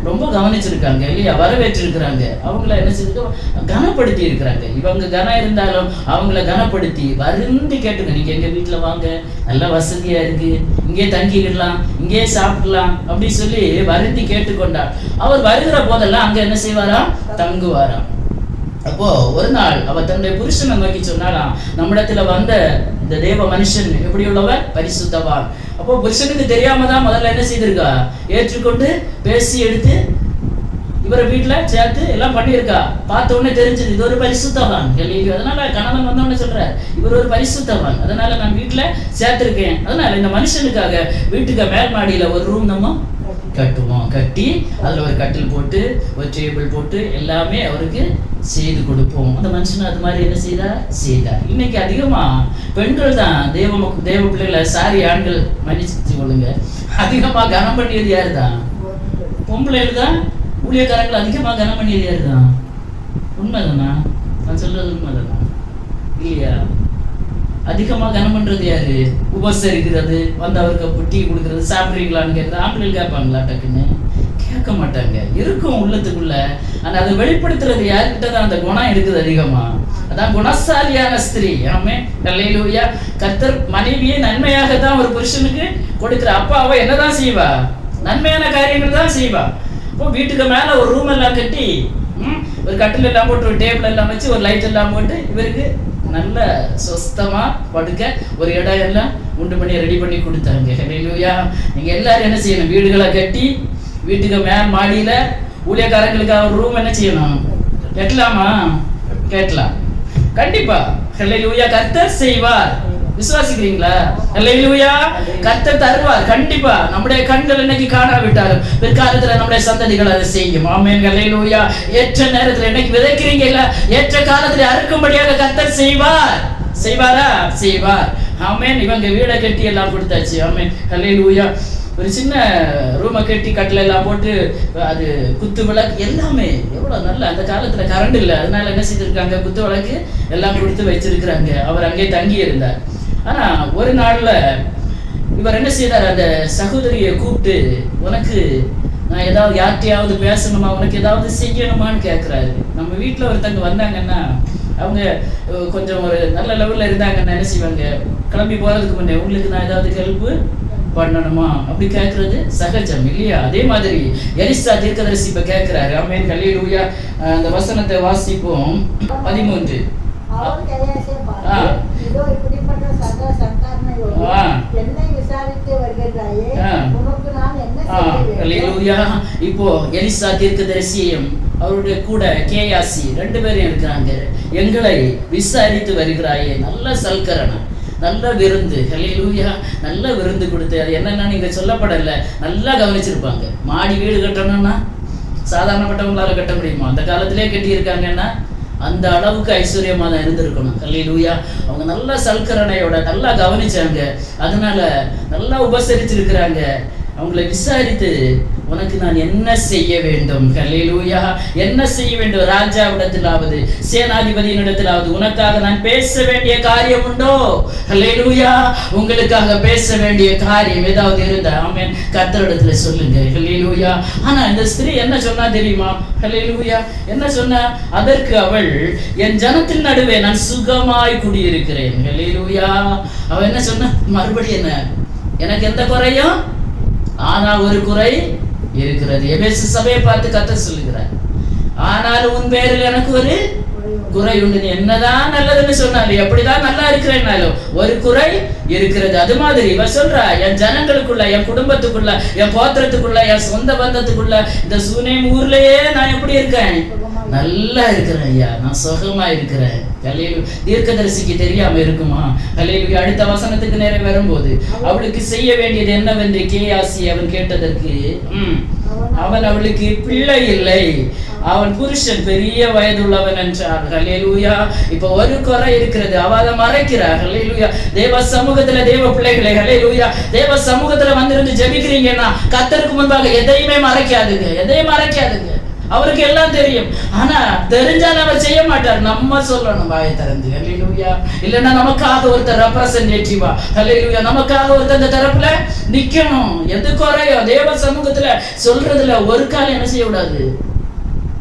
Speaker 1: ரொம்ப கவனிச்சிருக்காங்க இல்லையா? வரவேற்றிருக்கிறாங்க. அவங்கள என்ன செய்திருக்க? கனப்படுத்தி இருக்கிறாங்க. இவங்க கனம் இருந்தாலும் அவங்கள கனப்படுத்தி வருந்தி கேட்டுங்க, நீங்க எங்க வீட்டுல வாங்க, நல்ல வசதியா இருக்கு, இங்கே தங்கிடலாம், இங்கே சாப்பிடலாம் அப்படி சொல்லி வருந்தி கேட்டுக்கொண்டார். அவர் வருகிற போதெல்லாம் அங்க என்ன செய்வாராம்? தங்குவாராம். அப்போ ஒரு நாள் அவ தன்னுடைய புருஷனை நோக்கி சொன்னாலாம், நம்மிடத்துல வந்த இந்த தேவ மனுஷன் எப்படி உள்ளவர்? பரிசுத்தவான். அப்போ புருஷனுக்கு தெரியாம தான் முதல்ல என்ன செய்திருக்கா? ஏற்றுக்கொண்டு பேசி எடுத்து இவரை வீட்டுல சேர்த்து எல்லாம் பண்ணியிருக்கா. பார்த்த உடனே தெரிஞ்சது இது ஒரு பரிசுத்தவான். அதனால கணவன் வந்தோடனே சொல்ற, இவர் ஒரு பரிசுத்தவான், அதனால நான் வீட்டுல சேர்த்திருக்கேன். அதனால இந்த மனுஷனுக்காக வீட்டுக்கு மேல் மாடியில ஒரு ரூம் நம்ம கட்டுவோம். கட்டி அதுல ஒரு கட்டில் போட்டு ஒரு டேபிள் போட்டு எல்லாமே அவருக்கு செய்து கொடுப்போம். அந்த மனுஷன் அது மாதிரி என்ன செய்தார். இன்னைக்கு அதிகமா பெண்கள் தான் தேவ பிள்ளைகளை, சாரி ஆண்கள் மன்னிச்சு கொள்ளுங்க, அதிகமா கனம் பண்ணியது யாரு தான்? பொம்பளைகள் தான். ஊழியக்காரங்கள் அதிகமா கனம் பண்ணியது யாரு தான்? உண்மைதானா? நான் சொல்றது உண்மைதானா இல்லையா? அதிகமா கனம் பண்றது யாரு? உபசரிக்கிறது, அவருக்கு டீ கொடுக்கறது, சாப்பிட்றீங்களான்னு கேட்கறது. ஆண்கள் கேட்பாங்களா? டக்குன்னு கேட்க மாட்டாங்க. இருக்கும் உள்ளத்துக்குள்ள. ஆனா அதை வெளிப்படுத்துறது யாருக்கிட்டதான் அந்த குணம் இருக்குது அதிகமா. அதான் குணசாலியான ஸ்திரீ. ஆமே, அல்லேலூயா. கர்த்தர் மனைவியை நன்மையாக தான் ஒரு புருஷனுக்கு கொடுக்கிற. அப்பா அவ என்னதான் செய்வா? நன்மையான காரியங்கள் தான் செய்வா. இப்போ வீட்டுக்கு மேல ஒரு ரூம் எல்லாம் கட்டி ஒரு கட்டில் எல்லாம் போட்டு ஒரு டேபிள் எல்லாம் வச்சு ஒரு லைட் எல்லாம் போட்டு இவருக்கு நல்ல சொஸ்தமா படுக்க ஒரு இடம் எல்லாம் உண்டு பண்ணி ரெடி பண்ணி கொடுத்தாங்க. ஹல்லேலூயா. நீங்க எல்லாரும் என்ன செய்யணும்? வீடுகளை கட்டி வீட்டுக்கு மேல் மாடியில ஊழியக்காரங்களுக்கு ஒரு ரூம் என்ன செய்யணும்? கேட்கலாமா? கேட்கலாம் கண்டிப்பா. ஹல்லேலூயா. கர்த்தர் செய்வார். விசுவாசிக்கிறீங்களா? ஹல்லேலூயா. கர்த்தர் தருவார் கண்டிப்பா. நம்முடைய கண்கள் இன்னைக்கு காணாவிட்டாலும் பிற்காலத்துல நம்முடைய சந்ததிகள் அதை செய்யும். ஆமென். ஹல்லேலூயா. ஏற்ற நேரத்துல இன்னைக்கு விதைக்கிறீங்க இல்ல, ஏற்ற காலத்துல அறுக்கும்படியாக கர்த்தர் செய்வார். செய்வாரா? செய்வார். ஆமென். இவங்க வீடை கட்டி எல்லாம் கொடுத்தாச்சு. ஆமென். ஹல்லேலூயா. ஒரு சின்ன ரூமை கட்டி கட்டில எல்லாம் போட்டு அது குத்து விளக்கு எல்லாமே எவ்வளவு நல்ல. அந்த காலத்துல கரண்ட் இல்லை, அதனால என்ன செய்திருக்காங்க? குத்து விளக்கு எல்லாம் கொடுத்து வச்சிருக்கிறாங்க. அவர் அங்கே தங்கி இருந்தார். ஆனா ஒரு நாள்ல இவர் என்ன செய்தார்? அந்த சகோதரியை கூப்பிட்டு, உனக்கு நான் ஏதாவது யார்கிட்டையாவது பேசணுமா, உனக்கு ஏதாவது செய்யணுமான்னு கேட்கிறாரு. நம்ம வீட்டுல ஒருத்தங்க வந்தாங்கன்னா அவங்க கொஞ்சம் ஒரு நல்ல லெவல்ல இருந்தாங்கன்னா என்ன செய்வாங்க? கிளம்பி போறதுக்கு முன்னே உங்களுக்கு நான் ஏதாவது ஹெல்ப் பண்ணணுமா அப்படி கேட்கறது சகஜம் இல்லையா? அதே மாதிரி எலிசா தீர்க்கதரிசி இப்ப கேட்கிறாரு. ஆமென். ஹல்லேலூயா. அந்த வசனத்தை வாசிப்போம். 13. இப்போ எலிசா தீர்க்கதரிசியும் அவருடைய கூட கேயாசி 2 பேரும் இருக்கிறாங்க. எங்களை விசாரித்து வருகிறாயே, நல்ல சல்கரணம், நல்ல விருந்து. ஹல்லேலூயா. நல்ல விருந்து கொடுத்து அது என்னன்னா நீங்க சொல்லப்படல, நல்லா கவனிச்சிருப்பாங்க. மாடி வீடு கட்டணும்னா சாதாரணப்பட்டவங்களால கட்ட முடியுமா? அந்த காலத்திலே கட்டி இருக்காங்கன்னா அந்த அளவுக்கு ஐஸ்வர்யமா தான் இருந்திருக்கணும். ஹல்லேலூயா. அவங்க நல்ல சல்கரணையோட நல்லா கவனிச்சாங்க. அதனால நல்லா உபசரிச்சிருக்கிறாங்க. அவங்களை விசாரித்து, உனக்கு நான் என்ன செய்ய வேண்டும்? ஹல்லேலூயா. என்ன செய்ய வேண்டும்? ராஜாவிடத்திலாவது சேனாதிபதியினிடத்திலாவது உனக்காக நான் பேச வேண்டிய காரியம் உண்டோ? ஹல்லேலூயா. உங்களுக்காக பேச வேண்டிய காரியம் ஏதாவது இருந்தா ஆமென் கர்த்தரிடத்துல சொல்லுங்க. ஹல்லேலூயா. ஆனா இந்த ஸ்திரீ என்ன சொன்னா தெரியுமா? ஹல்லேலூயா. என்ன சொன்னா? அதற்கு அவள், என் ஜனத்தின் நடுவே நான் சுகமாய் குடியிருக்கிறேன். ஹல்லேலூயா. அவ என்ன சொன்னா? மறுபடியும் என்ன? எனக்கு எந்த குறையும்? ஆனா ஒரு குறை இருக்கிறது. எபேசு சபையை பார்த்து கர்த்தர் சொல்லுகிறார், ஆனால் உன் பேரில் எனக்கு ஒரு குறை உண்டு. நீ என்னதான் நல்லதுன்னு சொன்னாலும், எப்படிதான் நல்லா இருக்கிறேன்னாலும் ஒரு குறை இருக்கிறது. அது மாதிரி இவ சொல்றா, என் ஜனங்களுக்குள்ள, என் குடும்பத்துக்குள்ள, என் கோத்திரத்துக்குள்ள, என் சொந்த பந்தத்துக்குள்ள, இந்த சூனேம் ஊர்லயே நான் எப்படி இருக்கேன்? நல்லா இருக்கிறேன் ஐயா, நான் சுகமா இருக்கிறேன். தீர்க்கதரிசிக்கு தெரியாம இருக்குமா? ஹல்லேலூயா. அடுத்த வசனத்துக்கு நேரம் வரும்போது, அவளுக்கு செய்ய வேண்டியது என்னவென்று கேயாசி அவன் கேட்டதற்கு, அவன் அவளுக்கு பிள்ளை இல்லை, அவன் புருஷன் பெரிய வயதுள்ளவன் என்றார். ஹல்லேலூயா. இப்ப ஒரு குறை இருக்கிறது, அவ அதை மறைக்கிறார். ஹல்லேலூயா. தேவ சமூகத்துல தேவ பிள்ளைகளை, ஹல்லேலூயா, தேவ சமூகத்துல வந்திருந்து ஜெபிக்கிறீங்கன்னா கர்த்தருக்கு முன்பாக எதையுமே மறைக்காதுங்க, எதையும் மறைக்காதுங்க. அவருக்கு எல்லாம் தெரியும். ஆனா தெரிஞ்சாலும் அவர் செய்ய மாட்டார். நம்ம சொல்லணும் வாயை திறந்து. ஹல்லேலூயா. இல்லைன்னா நமக்காக ஒருத்தர் ரெப்ரசன்டேட்டிவா, ஹல்லேலூயா, நமக்காக ஒருத்தர் அந்த தரப்புல நிக்கணும். எது குறையோ தேவ சமூகத்துல சொல்றதுல ஒரு காலம் என்ன செய்யக்கூடாது?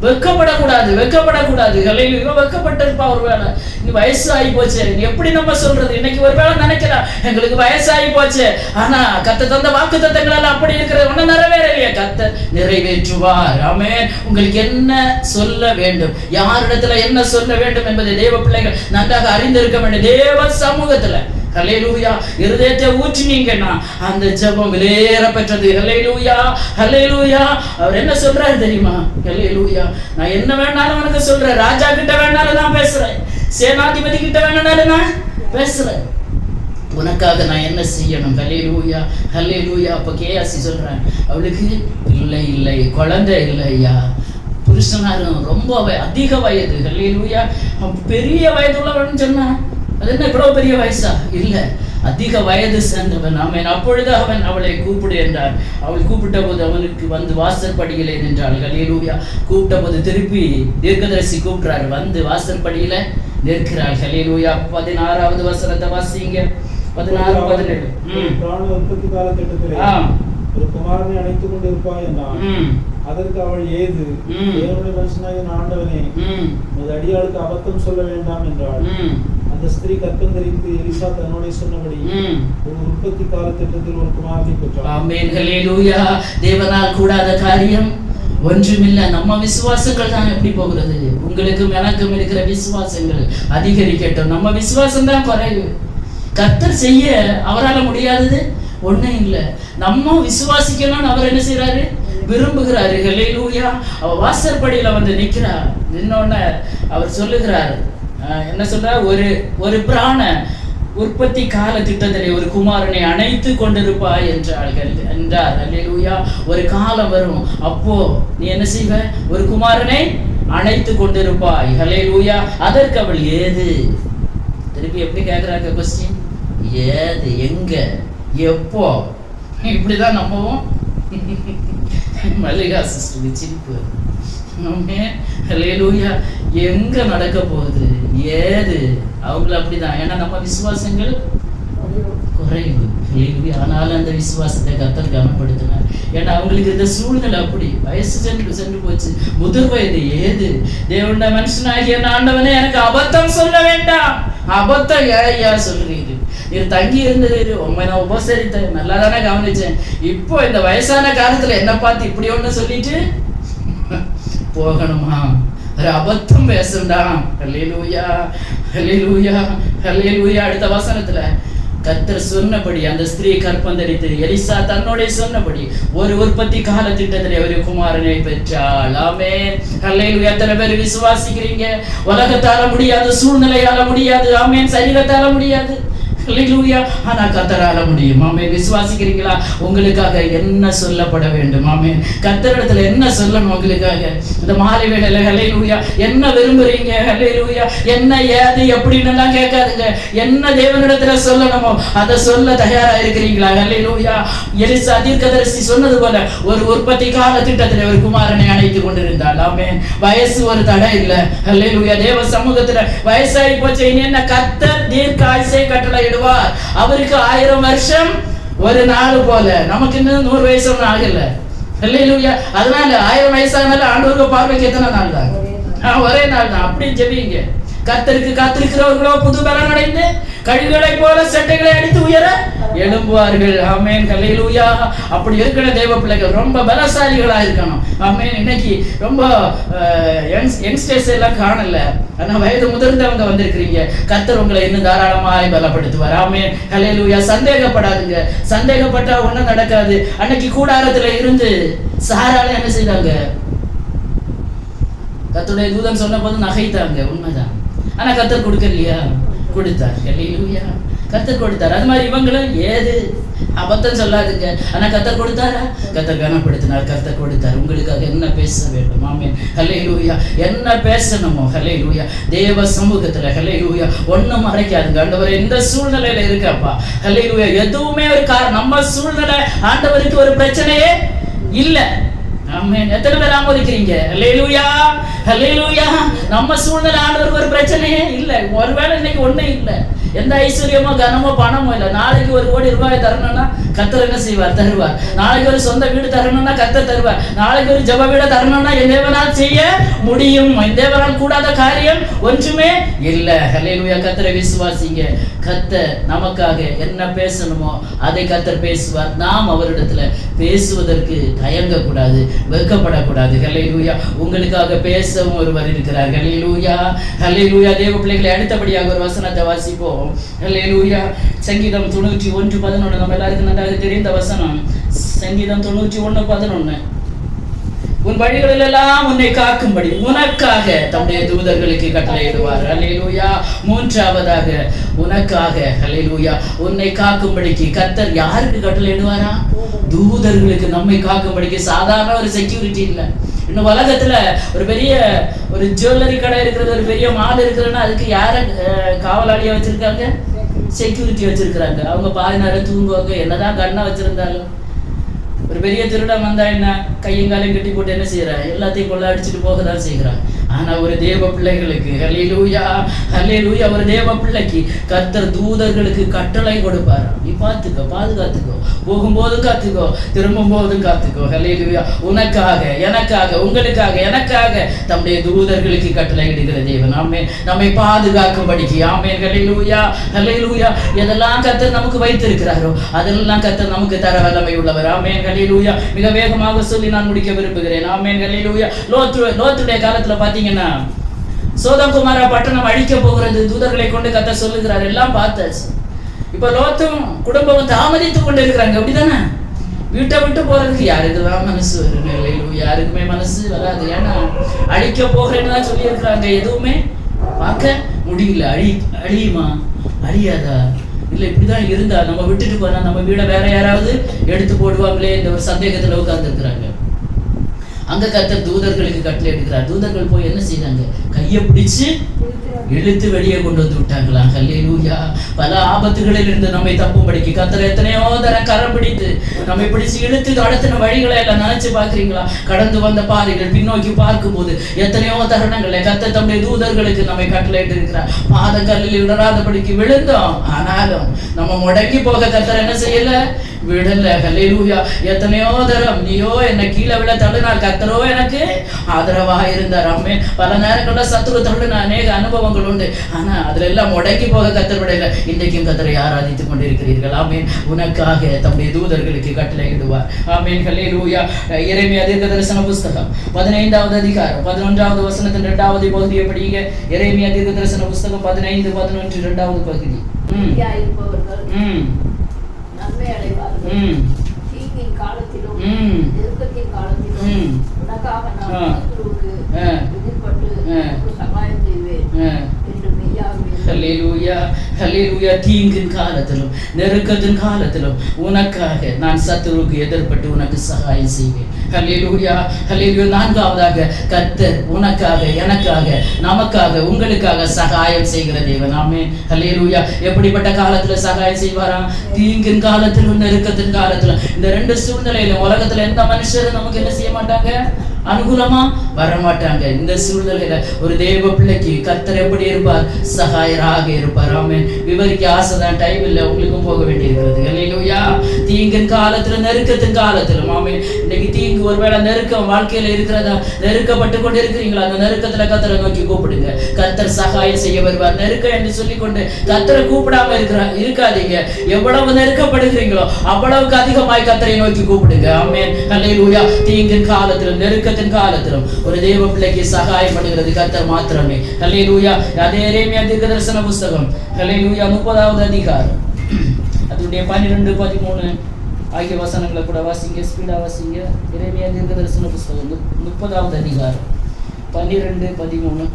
Speaker 1: வெக்கப்படக்கூடாது, வெக்கப்படக்கூடாது. ஹல்லேலூயா. வெக்கப்பட்டிருப்பா ஒருவேளை, நீ வயசு ஆகி போச்சு, எப்படி நம்ம சொல்றது? இன்னைக்கு ஒருவேளை நினைக்கலாம், எங்களுக்கு வயசாகி போச்சு, ஆனா கர்த்தர் தந்த வாக்கு தத்தங்களால அப்படி இருக்கிறது ஒன்னும் நிறைவேறலையே. கர்த்தர் நிறைவேற்றுவார். ஆமென். உங்களுக்கு என்ன சொல்ல வேண்டும், யாரிடத்துல என்ன சொல்ல வேண்டும் என்பதை தேவ பிள்ளைகள் நன்றாக அறிந்திருக்க வேண்டும். தேவ சமூகத்துல ஹல்லேலூயா இருதயத்தை ஊற்றினீங்கன்னா அந்த ஜெபம் விலையேற பெற்றது. ஹல்லேலூயா, ஹல்லேலூயா. அவர் என்ன சொல்றாரு தெரியுமா? ஹல்லேலூயா. நான் என்ன வேணாலும் உனக்கு சொல்றேன், ராஜா கிட்ட வேணாலும் நான் பேசுறேன், சேனாதிபதி கிட்ட வேணாலும் நான் பேசுறேன், உனக்காக நான் என்ன செய்யணும்? ஹல்லேலூயா, ஹல்லேலூயா. அப்ப கேயாசி சொல்றேன், அவளுக்கு இல்லை இல்லை, குழந்தை இல்லையா, புருஷனாரும் ரொம்ப அதிக வயது. ஹல்லேலூயா. பெரிய வயது உள்ளவன் சொன்னா அது என்ன இவ்வளவு பெரிய வயசா? இல்ல, அதிக வயது சென்றவன். ஆமென். அப்பொழுது அவன் அவளை கூப்பிடு என்றார். அவள் கூப்பிட்ட போது அவனுக்கு வந்து வாசற்படியிலே நின்றாள். ஹல்லேலூயா. கூப்பிட்ட போது திருப்பி தீர்க்கதரிசி கூப்பிடுறாரு, வந்து வாசற்படியில நிற்கிறாள். ஹல்லேலூயா. 16வது வசனத்தை வாசிங்க. 16, 17.
Speaker 2: பிராண உற்பத்தி காலத்திட்டத்திலே ஒரு குமாரனை அணைத்துக் கொண்டிருப்பாய் என்றான். அதற்கு அவள், ஏது தேவனுடைய மனுஷனாகிய ஆண்டவனே, உமது அடியாளுக்கு அபத்தம் சொல்ல வேண்டாம் என்றாள். அந்த ஸ்திரீ கர்ப்பம் தரித்து எலிசா தன்னோட சொன்னபடி ஒரு உற்பத்தி காலத்திட்டத்தில் ஒரு குமாரனை பெற்றாள்.
Speaker 1: ஆமென். ஹல்லேலூயா. தேவனால் கூடாத காரியம் ஒன்றுமில்லை. நம்ம விசுவாசங்கள் தான் எப்படி போகிறது? உங்களுக்கும் எனக்கும் இருக்கிற விசுவாசங்கள் அதிகரிக்கட்டும். நம்ம விசுவாசம் தான் குறைவு. கர்த்தர் செய்ய அவரால் முடியாதது ஒன்றும் இல்லை. நம்ம விசுவாசிக்கணும்னு அவர் என்ன செய்யறாரு? விரும்புகிறாரு. ஹல்லேலூயா. அவ வாசற்படியில வந்து நிற்கிறார். நின்னோடனே அவர் சொல்லுகிறார், என்ன சொல்றார்? ஒரு பிராண உற்பத்தி கால திட்டத்திலே ஒரு குமாரனை அணைத்து கொண்டிருப்பாய் என்றார். ஹல்லேலூயா. ஒரு காலம் வரும், அப்போ நீ என்ன செய்வ? ஒரு குமாரனை அணைத்து கொண்டிருப்பாய். ஹல்லேலூயா. அதற்கு அவள், ஏது? திருப்பி எப்படி கேட்கிறாங்க கொஸ்டின்? ஏது, எங்க, எப்போ? இப்படிதான் நம்பவும் மல்லிகா சிஸ்டர் சிரிப்பு. ஹல்லேலூயா. எங்க நடக்க போகுது, ஏது? அவங்கள அப்படிதான். ஏன்னா நம்ம விசுவாசங்கள் குறைவு. ஆனாலும் அந்த விசுவாசத்தை கர்த்தர் கனப்படுத்தினார். ஏன்னா அவங்களுக்கு இந்த சூழ்நிலை அப்படி, வயசு சென்று போச்சு, முதிர் வயது. ஏது? தேவனுடைய மனுஷனாகிய ஆண்டவனே, எனக்கு அபத்தம் சொல்ல வேண்டாம். அபத்தம் ஏயா சொல்றீங்க? நீ தங்கி இருந்தது, உண்மை நான் உபசரித்தேன், நல்லா தானே கவனிச்சேன். இப்போ இந்த வயசான காலத்துல என்ன பார்த்து இப்படி ஒண்ணு சொல்லிட்டு போகணுமா? ஒரு அபத்தம் பேசுண்டா. ஹல்லேலூயா, ஹல்லேலூயா, ஹல்லேலூயா. அடுத்த வசனத்துல கர்த்தர் சொன்னபடி அந்த ஸ்திரீ கர்ப்பம் தரித்து எலிசா தன்னோட சொன்னபடி ஒரு உற்பத்தி கால திட்டத்திலே ஒரு குமாரனை பெற்றாள். ஆமென். ஹல்லேலூயா. எத்தனை பேர் விசுவாசிக்கிறீங்க? உலகத்தால முடியாது, சூழ்நிலையால முடியாது, ஆமென், சரீரத்தால முடியாது, ஹல்லேலூயா, ஆனா கர்த்தரால முடியும். ஆமென். விசுவாசிக்கிறீங்களா? உங்களுக்காக என்ன சொல்லப்பட வேண்டும்? ஆமென். கர்த்தரிடத்துல என்ன சொல்லணும் உங்களுக்காக இந்த மாலை வேளையில? ஹல்லேலூயா. என்ன விரும்புறீங்க? ஹல்லேலூயா. என்ன, ஏது, எப்படின்னு எல்லாம் கேட்காதுங்க. என்ன தேவனிடத்துல சொல்லணுமோ அதை சொல்ல தயாரா இருக்கிறீங்களா? ஹல்லேலூயா. எலிசா தீர்க்கதரிசி சொன்னது போல ஒரு உற்பத்தி கால திட்டத்துல ஒரு குமாரனை அணைத்து கொண்டிருந்தாள். ஆமென். வயசு ஒரு தடை இல்ல. ஹல்லேலூயா. தேவ சமூகத்துல வயசாகி போச்சு, இனி என்ன? கர்த்தர் தீர்க்க ஆயுசை கட்டளையிடுவார். அவருக்கு 1000 வருஷம் ஒரு நாள் போல, நமக்கு இன்னும் 100 வயசு ஒன்றும் ஆகல. ஹல்லேலூயா. அதனால 1000 வயசானாலும் ஆண்டவருக்கு பார்வைக்கு எத்தனை நாள் தான்? ஒரே நாள் தான். அப்படி ஜெபிங்க. கர்த்தருக்கு காத்திருக்கிறவர்களோ புது பலன் அடைந்து கழுகுகளை போல செட்டைகளை அடித்து உயர எழும்புவார்கள். ஆமென், ஹல்லேலூயா. அப்படி இருக்கிற தேவ பிள்ளைகள் ரொம்ப பலசாலிகளா இருக்கணும். ஆமென். இன்னைக்கு ரொம்ப யங்ஸ்டர்ஸ் எல்லாம் காணல, ஆனா வயது முதிர்ந்தவங்க வந்திருக்கிறீங்க. கர்த்தர் உங்களை இன்னும் தாராளமாய் பலப்படுத்துவார். ஆமென், ஹல்லேலூயா. சந்தேகப்படாதுங்க. சந்தேகப்பட்டா ஒண்ணும் நடக்காது. அன்னைக்கு கூடாரத்துல இருந்து சாரால என்ன செய்தாங்க? கர்த்தருடைய தூதன் சொன்ன போது நகைத்தாங்க. உண்மைதான். ஆனா கர்த்தர் கொடுக்கலையா? கொடுத்தார். ஹல்லேலூயா. கர்த்தர் கொடுத்தார். அது மாதிரி இவங்களும் ஏது அபத்தம் சொல்லாதுங்க. ஆனா கர்த்தர் கொடுத்தாரா? கர்த்தர் கனப்படுத்தினார். கர்த்தர் கொடுத்தார். உங்களுக்காக என்ன பேச வேண்டும்? ஆமென், ஹல்லேலூயா. என்ன பேசணுமோ ஹல்லேலூயா தேவ சமூகத்துல ஹல்லேலூயா ஒண்ணும் மறைக்காதுங்க. ஆண்டவரே, இந்த சூழ்நிலையில இருக்கப்பா ஹல்லேலூயா எதுவுமே ஒரு நம்ம சூழ்நிலை ஆண்டவருக்கு ஒரு பிரச்சனையே இல்ல. ஆமென். எத்தனை பேர் ஆமோதிக்கிறீங்க? ஹல்லேலூயா, ஹல்லேலூயா. நம்ம சூழ்நிலை ஆண்டவருக்கு ஒரு பிரச்சனையே இல்ல. ஒருவேளை இன்னைக்கு ஒண்ணும் இல்ல, எந்த ஐஸ்வர்யமோ கனமோ பணமோ இல்ல. நாளைக்கு 1 கோடி ரூபாய் தரணும்னா கர்த்தர் என்ன செய்வார்? தருவார். நாளைக்கு ஒரு சொந்த வீடு தரணும்னா கர்த்தர் தருவார். நாளைக்கு ஒரு ஜெப வீடு தரணும்னா என் தேவனால் செய்ய முடியும். என் தேவனால் கூடாத காரியம் ஒன்றுமே இல்ல. ஹல்லேலூயா. கர்த்தரை விசுவாசிங்க. கர்த்தர் நமக்காக என்ன பேசணுமோ அதை கர்த்தர் பேசுவார். நாம் அவரிடத்துல பேசுவதற்கு தயங்க கூடாது, வெட்கப்படக்கூடாது. ஹல்லேலூயா. உங்களுக்காக பேசவும் ஒருவர் இருக்கிறார். ஹல்லேலூயா, ஹல்லேலூயா. தேவ பிள்ளைகளை அடுத்தபடியாக ஒரு வசனத்தை வாசிப்போம். ஹல்லேலூயா. சங்கீதம் 91:11 நம்ம எல்லாருக்கும் நன்றாக தெரிந்த வசனம். சங்கீதம் 91:11. உன் வழிகளில் எல்லாம் உன்னை காக்கும்படி உனக்காக தம்முடைய தூதர்களுக்கு கட்டளையிடுவார். ஹல்லேலூயா. மூன்றாவதாக உனக்காக ஹல்லேலூயா உன்னை காக்கும்படிக்கு கர்த்தர் யாருக்கு கட்டளையிடுவாரா? தூதர்களுக்கு. நம்மை காக்கும்படிக்கு. சாதாரண ஒரு செக்யூரிட்டி இல்லை. இன்னும் உலகத்துல ஒரு பெரிய ஒரு ஜுவல்லரி கடை இருக்கிறது, ஒரு பெரிய மால் இருக்கிறதுன்னா அதுக்கு யார காவலாளியா வச்சிருக்காங்க? செக்யூரிட்டி வச்சிருக்கிறாங்க. அவங்க பாதி நேரம் தூங்குவாங்க. என்னதான் கண்ணா வச்சிருந்தாலும் ஒரு பெரிய திருடன் வந்தா என்ன கையங்காலையும் கட்டி போட்டு என்ன செய்யறான்? எல்லாத்தையும் கொள்ள அடிச்சுட்டு போக தான் செய்கிறான். ஆனா ஒரு தேவ பிள்ளைகளுக்கு ஹல்லேலூயா, ஹல்லேலூயா, ஒரு தேவ பிள்ளைக்கு கர்த்தர் தூதர்களுக்கு கட்டளை கொடுப்பாராம். நீ பார்த்துக்கோ, பாதுகாத்துக்கோ, போகும்போதும் காத்துக்கோ, திரும்பும் போதும் காத்துக்கோ. ஹல்லேலூயா. உனக்காக, எனக்காக, உங்களுக்காக, எனக்காக தம்முடைய தூதர்களுக்கு கட்டளை இடுகிற தேவன். ஆமென். நம்மை பாதுகாக்கும்படிக்கு. ஆமென், ஹல்லேலூயா, ஹல்லேலூயா. எதெல்லாம் கர்த்தர் நமக்கு வைத்திருக்கிறாரோ அதெல்லாம் கர்த்தர் நமக்கு தர வல்லமை உள்ளவர். ஆமென், ஹல்லேலூயா. மிக வேகமாக சொல்லி நான் முடிக்க விரும்புகிறேன். ஆமென், ஹல்லேலூயா. லோத்துடைய காலத்துல பாத்தீங்கன்னா சோதம் குமாரா பட்டணம் அழிக்க போகிறது தூதர்களை கொண்டு கர்த்தர் சொல்லுகிறார். எல்லாம் பார்த்தாச்சு. இப்ப லோத்தும் குடும்பமும் தாமதித்து கொண்டு இருக்கிறாங்க. அப்படிதானே? வீட்டை விட்டு போறதுக்கு யாருக்குதான் மனசு வரும்? யாருக்குமே மனசு வராது. ஏன்னா அழிக்க போகிறேன்னு தான் சொல்லி இருக்கிறாங்க. எதுவுமே பார்க்க முடியல. அழியுமா? அழியாதா? இல்ல இப்படிதான் இருந்தா நம்ம விட்டுட்டு போனா நம்ம வீட வேற யாராவது எடுத்து போடுவாங்களே இந்த ஒரு சந்தேகத்துல உட்கார்ந்து இருக்கிறாங்க. அங்க கர்த்தர் தூதர்களுக்கு கட்டளை எடுக்கிறார். தூதர்கள் போய் என்ன செய்தாங்க? கையை பிடிச்சு இழுத்து வெளியே கொண்டு வந்து விட்டாங்களா? ஹல்லேலூயா. பல ஆபத்துகளில் இருந்து நம்மை தப்பும்படிக்கு கர்த்தர் எத்தனையோ தரம் கரம் பிடித்து நம்மை பிடிச்சு இழுத்து நடத்தின வழிகளை எல்லாம் நினைச்சு பாக்குறீங்களா? கடந்து வந்த பாதைகள் பின்னோக்கி பார்க்கும் போது எத்தனையோ தருணங்களை கர்த்தர் தம்முடைய தூதர்களுக்கு நம்மை கட்டளையிட்டு இருக்கிறார். பாதக்கல்லில் விடராதபடிக்கு விழுந்தோம், ஆனாலும் நம்ம முடங்கி போக கர்த்தர் என்ன செய்யல? விடல. ஹல்லேலூயா. எத்தனையோ தரம் நீயோ என்ன கீழே விட தள்ளினார், கர்த்தரோ எனக்கு ஆதரவா இருந்தார். ஆமென். பல நேரங்கள்ல சத்துரு தள்ளின அநேக அனுபவங்கள் உண்டு. ஆனா அதுல எல்லாம் முடங்கி போக கர்த்தர் விடல. இன்றைக்கும் கர்த்தரை ஆராதித்துக் கொண்டிருக்கிறீர்கள். ஆமென். உனக்காக தம்முடைய தூதர்களுக்கு கட்டளையிடுவார். ஆமென், ஹல்லேலூயா. எரேமியா தீர்க்கதரிசன புஸ்தகம் 15வது அதிகாரம் 11வது வசனத்தின் 2வது பகுதியை படிங்க. எரேமியா தீர்க்கதரிசன புஸ்தகம் 15:11 2வது பகுதி.
Speaker 3: நன்மை அடைவார்கள். தீங்கின் காலத்திலும் நெருக்கத்தின் காலத்திலும் உனக்காக நான் சத்துருவுக்கு எதிர்பட்டு சகாயம் செய்வேன் என்று மெய்யாகவே.
Speaker 1: ஹல்லேலூயா, ஹல்லேலூயா. தீங்கின் காலத்திலும் நெருக்கத்தின் காலத்திலும் உனக்காக நான் சத்துருவுக்கு எதிர்பட்டு உனக்கு சகாயம் செய்வேன். ஹல்லேலூயா, ஹல்லேலூயா. 4வதாக கர்த்தர் உனக்காக, எனக்காக, நமக்காக, உங்களுக்காக சகாயம் செய்கிற தேவன். ஆமென், ஹல்லேலூயா. எப்படிப்பட்ட காலத்துல சகாயம் செய்வாராம்? தீங்கின் காலத்திலும் நெருக்கத்தின் காலத்திலும். இந்த 2 சூழ்நிலையில உலகத்துல எந்த மனுஷரும் நமக்கு என்ன செய்ய மாட்டாங்க? அனுகூலமா வரமாட்டாங்க. இந்த சூழ்நிலையில ஒரு தேவ பிள்ளைக்கு கர்த்தர் எப்படி இருப்பார்? சகாயராக இருப்பார். ஆமென். விவரிக்க ஆசைதான், டைம் இல்லை, உங்களுக்கும் போக வேண்டியிருக்கிறது. ஹல்லேலூயா. தீங்கின் காலத்துல நெருக்கத்தின் காலத்திலும் ஆமென். இன்னைக்கு தீங்கு ஒருவேளை நெருக்கம் வாழ்க்கையில இருக்கிறதா, நெருக்கப்பட்டு கொண்டு இருக்கிறீங்களா, அந்த நெருக்கத்துல கர்த்தரை நோக்கி கூப்பிடுங்க. கர்த்தர் சகாயம் செய்ய வருவார். நெருக்கம் என்று சொல்லிக்கொண்டு கர்த்தரை கூப்பிடாம இருக்காதீங்க. எவ்வளவு நெருக்கப்படுகிறீங்களோ அவ்வளவுக்கு அதிகமாய் கர்த்தரை நோக்கி கூப்பிடுங்க. ஆமென். ஹல்லேலூயா. தீங்கின் காலத்திலும் நெருக்கத்தின் காலத்திலும் ஒரு தேவ பிள்ளைக்கு சகாயம் பண்ணுகிறது கர்த்தர் மாத்திரமே. ஹல்லேலூயா. அதே எரேமியா தீர்க்கதரிசன புஸ்தகம் ஹல்லேலூயா 30வது அதிகாரம் அதனுடைய 12, 13 ஆகிய வசனங்களை கூட வாசிங்க. ஸ்பீடா வாசிங்க. எரேமியா தீர்க்கதரிசன புஸ்தகம் 30வது அதிகாரம் 12, 13.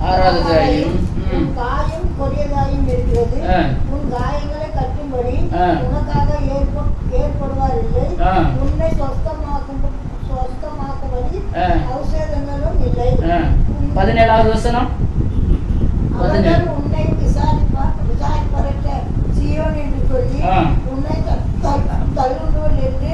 Speaker 1: ஆறாவதாயும்
Speaker 3: காயம் கொடியதாயும் இருக்கிறது. உன் காயங்களை கட்டும்படி உனக்காக ஏற்படுவார் இல்லை. உன்னை சொஸ்தமாக்கும்படி ஔஷதங்களும் இல்லை.
Speaker 1: 17வது வசனம்.
Speaker 3: அவர்கள் உன்னை விசாரிப்பற்ற சீயோன் என்று சொல்லி உன்னை தள்ளுண்டுவல் என்று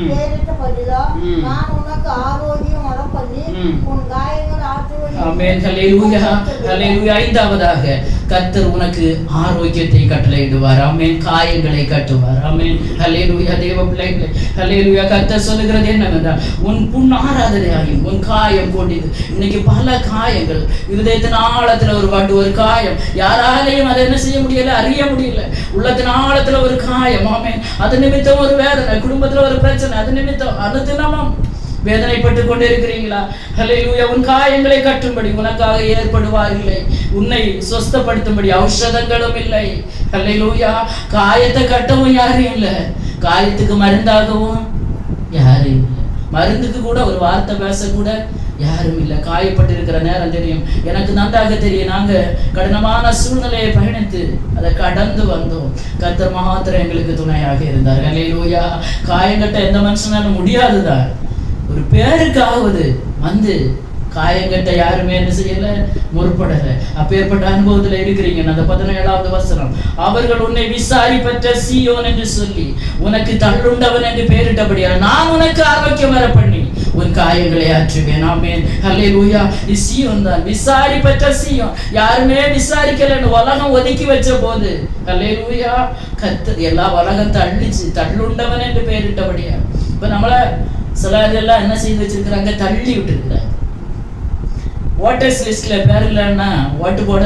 Speaker 3: பெயரிட்டபடியா நான் உனக்கு ஆரோக்கியம் வர பண்ணி உன் காயங்கள் ஆற்றுவதை.
Speaker 1: ஆமென். ஹல்லேலூயா. ஹல்லேலூயா. 5வதாக கர்த்தர் உனக்கு ஆரோக்கியத்தை கட்டளையிடுவார். ஆமென். காயங்களை கட்டுவார். ஆமென். ஹல்லேலூயா. தேவ பிள்ளைகளே, ஹல்லேலூயா. கர்த்தர் சொல்லுகிறது என்னவென்றால் உன் புண் ஆராதனையாயும் உன் காயம் கொண்டது. இன்னைக்கு பல காயங்கள் இருதயத்தின் ஆழத்துல ஒரு பாட்டு, ஒரு காயம் யாராலையும் அதை என்ன செய்ய முடியல, அறிய முடியல. உள்ளத்தின் ஆழத்துல ஒரு காயம். ஆமென். அது நிமித்தம் ஒரு வேதனை, குடும்பத்துல ஒரு பிரச்சனை, அது நிமித்தம் அனுதினமும் வேதனைப்பட்டு கொண்டே இருக்கிறீங்களா? ஹல்லேலூயா. உன் காயங்களை கட்டும்படி உனக்காக ஏற்படுவார் இல்லை. உன்னை சொஸ்தப்படுத்தும்படி ஔஷதங்களும் இல்லை. ஹல்லேலூயா. காயத்தை கட்டவும் யாரும் இல்லை, காயத்துக்கு மருந்தாகவும் யாரும் இல்லை, மருந்துக்கு கூட ஒரு வார்த்தை பேச கூட யாரும் இல்லை. காயப்பட்டு இருக்கிற நேரம் தெரியும், எனக்கு நன்றாக தெரியும். நாங்க கடினமான சூழ்நிலையை பயணித்து அதை கடந்து வந்தோம். கர்த்தர் மாத்திரம் எங்களுக்கு துணையாக இருந்தார். ஹல்லேலூயா. காயங்கட்ட எந்த மனுஷனாலும் முடியாதுதான். ஒரு பேருக்காவது வந்து காயங்கட்ட யாருமே என்ன செய்யல, முற்படல. அப்பேற்பட்ட அனுபவத்துல இருக்கிறீங்க. அந்த 17வது வசனம், அவர்கள் உன்னை விசாரிப்பற்ற சீயோன் என்று சொல்லி உனக்கு தள்ளுண்டவன் என்று பெயரிட்டபடியால் நான் உனக்கு ஆரோக்கியம் வர பண்ணி உன் காயங்களை ஆற்றுவேன். ஆமென். ஹல்லேலூயா. நீ சீயோன் தான், விசாரிப்பற்ற சீயோன். யாருமே விசாரிக்கலன்னு உலகம் ஒதுக்கி வச்ச போது ஹல்லேலூயா கர்த்தர் எல்லா உலகம் தள்ளிச்சு, தள்ளுண்டவன் என்று பெயரிட்டபடியா. இப்ப நம்மள சில இதெல்லாம் என்ன செய்து வச்சிருக்கிறாங்க, தள்ளி விட்டுருக்கிறாங்க. ஓட்டர்ஸ் லிஸ்ட்ல பேர் இல்லைன்னா ஓட்டு போட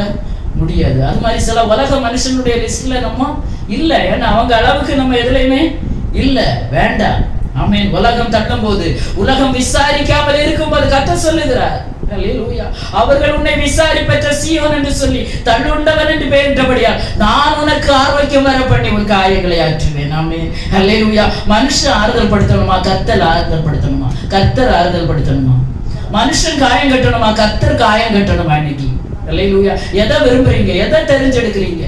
Speaker 1: முடியாது. அது மாதிரி சில உலக மனுஷனுடைய லிஸ்ட்ல நம்ம இல்லை. ஏன்னா அவங்க அளவுக்கு நம்ம எதுலையுமே இல்லை, வேண்டாம். ஆமென். உலகம் தட்டும் போது, உலகம் விசாரிக்காமல் இருக்கும்போது கர்த்தர் சொல்லுகிறார், ஹல்லேலூயா, அவர்கள் உன்னை விசாரிப்பற்ற சீயோன் என்று சொல்லி தள்ளுண்டவன் என்று பெயரிட்டபடியால் நான் உனக்கு ஆரோக்கியம் வர பண்ணி உன் காயங்களை ஆற்றுவேன். ஆமென். ஹல்லேலூயா. மனுஷன் ஆறுதல் படுத்தணுமா, கர்த்தர் ஆறுதல் படுத்தணுமா? கர்த்தர் ஆறுதல் படுத்தணுமா? மனுஷன் காயம் கட்டணுமா, கர்த்தர் காயம் கட்டணுமா? இன்னைக்கு ஹல்லேலூயா. எதை விரும்புறீங்க, எதை தெரிஞ்செடுக்கிறீங்க?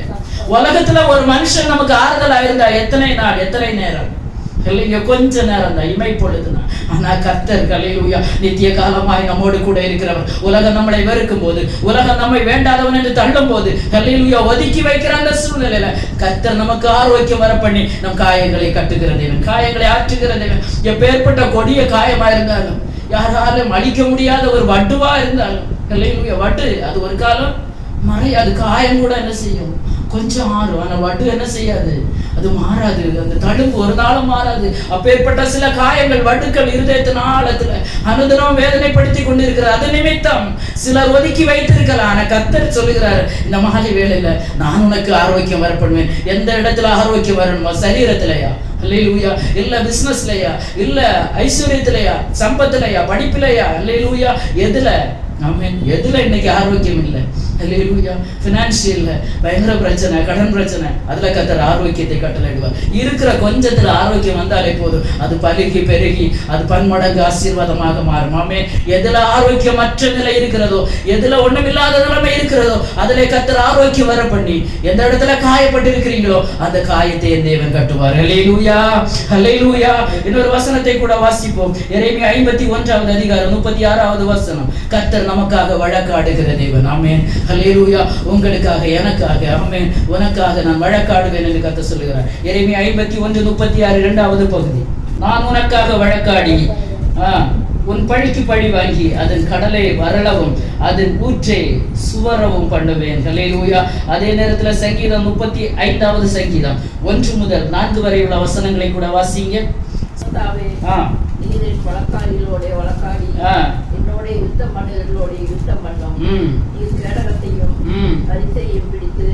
Speaker 1: உலகத்துல ஒரு மனுஷன் நமக்கு ஆறுதலா இருந்தா எத்தனை நாள், எத்தனை நேரம்? ஹல்லேலூயா. கொஞ்ச நேரம் தான், இமை பொழுதுதான். ஆனா கர்த்தர் ஹல்லேலூயா நித்திய காலமாய் நம்மோடு கூட இருக்கிறவர். உலகம் நம்மளை வெறுக்கும் போது, உலகம் நம்மை வேண்டாதவன் என்று தள்ளும் போது ஹல்லேலூயா ஒதுக்கி வைக்கிற அந்த சூழ்நிலையில கர்த்தர் நமக்கு ஆரோக்கியம் வர பண்ணி நம் காயங்களை கட்டுகிற தேவன், காயங்களை ஆற்றுகிற தேவன். எப்பேற்பட்ட கொடிய காயமா இருந்தாலும், யாராலும் அழிக்க முடியாத ஒரு வட்டுவா இருந்தாலும் ஹல்லேலூயா, வட்டு அது ஒரு காலம் மறையாது. காயம் கூட என்ன செய்யும், கொஞ்சம் ஆறும். ஆனா வட்டு என்ன செய்யாது, அது மாறாது. அந்த தழும்பு ஒரு நாளும் மாறாது. அப்பேற்பட்ட சில காயங்கள், வட்டுக்கள் இருதயத்தின் ஆழத்துல அனுதினம் வேதனைப்படுத்தி கொண்டிருக்கிறார். அது நிமித்தம் சிலர் ஒதுக்கி வைத்திருக்கலாம். ஆனா கர்த்தர் சொல்லுகிறார், இந்த மாலை வேளையில நான் உனக்கு ஆரோக்கியம் வரப்படுவேன். எந்த இடத்துல ஆரோக்கியம் வரணுமா? சரீரத்திலையா? ஹல்லேலூயா. இல்ல பிசினஸ்லயா? இல்ல ஐஸ்வர்யத்திலையா? சம்பத்திலையா? படிப்பிலையா? ஹல்லேலூயா. எதுல? ஆமென். எதுல இன்னைக்கு ஆரோக்கியம் இல்லை? ஹல்லேலூயா. ஃபினான்ஷியல்ல பயங்கர பிரச்சனை, கடன் பிரச்சனை, அதுல கர்த்தர் ஆரோக்கியத்தை கட்டளையிடுவார். இருக்கிற கொஞ்சத்துல ஆரோக்கியம் வந்தாலே போதும், அது பலுகி பெருகி அது பன்மடங்கு ஆசீர்வாதமாக மாறும். ஆமென். எதுல ஆரோக்கியமற்ற நிலை இருக்கிறதோ, எதுல ஒண்ணுமில்லாத நிலைமை இருக்கிறதோ, அதுல கர்த்தர் ஆரோக்கியம் வர பண்ணி எந்த இடத்துல காயப்பட்டு இருக்கிறீங்களோ அந்த காயத்தை என் தேவன் கட்டுவார். ஹல்லேலூயா. ஹல்லேலூயா. இன்னொரு வசனத்தை கூட வாசிப்போம். எரேமியா 51வது அதிகாரம் 36வது வசனம். கர்த்தர் நமக்காக வழக்காடுகிற தேவன். ஆமென். ஹல்லேலூயா. உங்களுக்காக, எனக்காக, ஆமென், உனக்காக நான் வழக்காடுவேன் என்று கர்த்தர் சொல்லுகிறார். எரேமியா 51:36 இரண்டாவது பகுதி. நான் உனக்காக வழக்காடி உன் பழிக்கு பழி வாங்கி அதன் கடலை வரளவும் அதன் ஊற்றை சுவரவும் பண்ணுவேன். ஹல்லேலூயா. அதே நேரத்தில் சங்கீதம் 35வது சங்கீதம் 1 முதல் 4 வரை உள்ள வசனங்களை கூட வாசிங்க.
Speaker 4: நீரின் வழக்காடிகளோட வழக்காடி என்னோட யுத்தம் பண்ணுகளோட யுத்தம் பண்ணும். நீர் கேடகத்தையும் பரிசையும் பிடித்து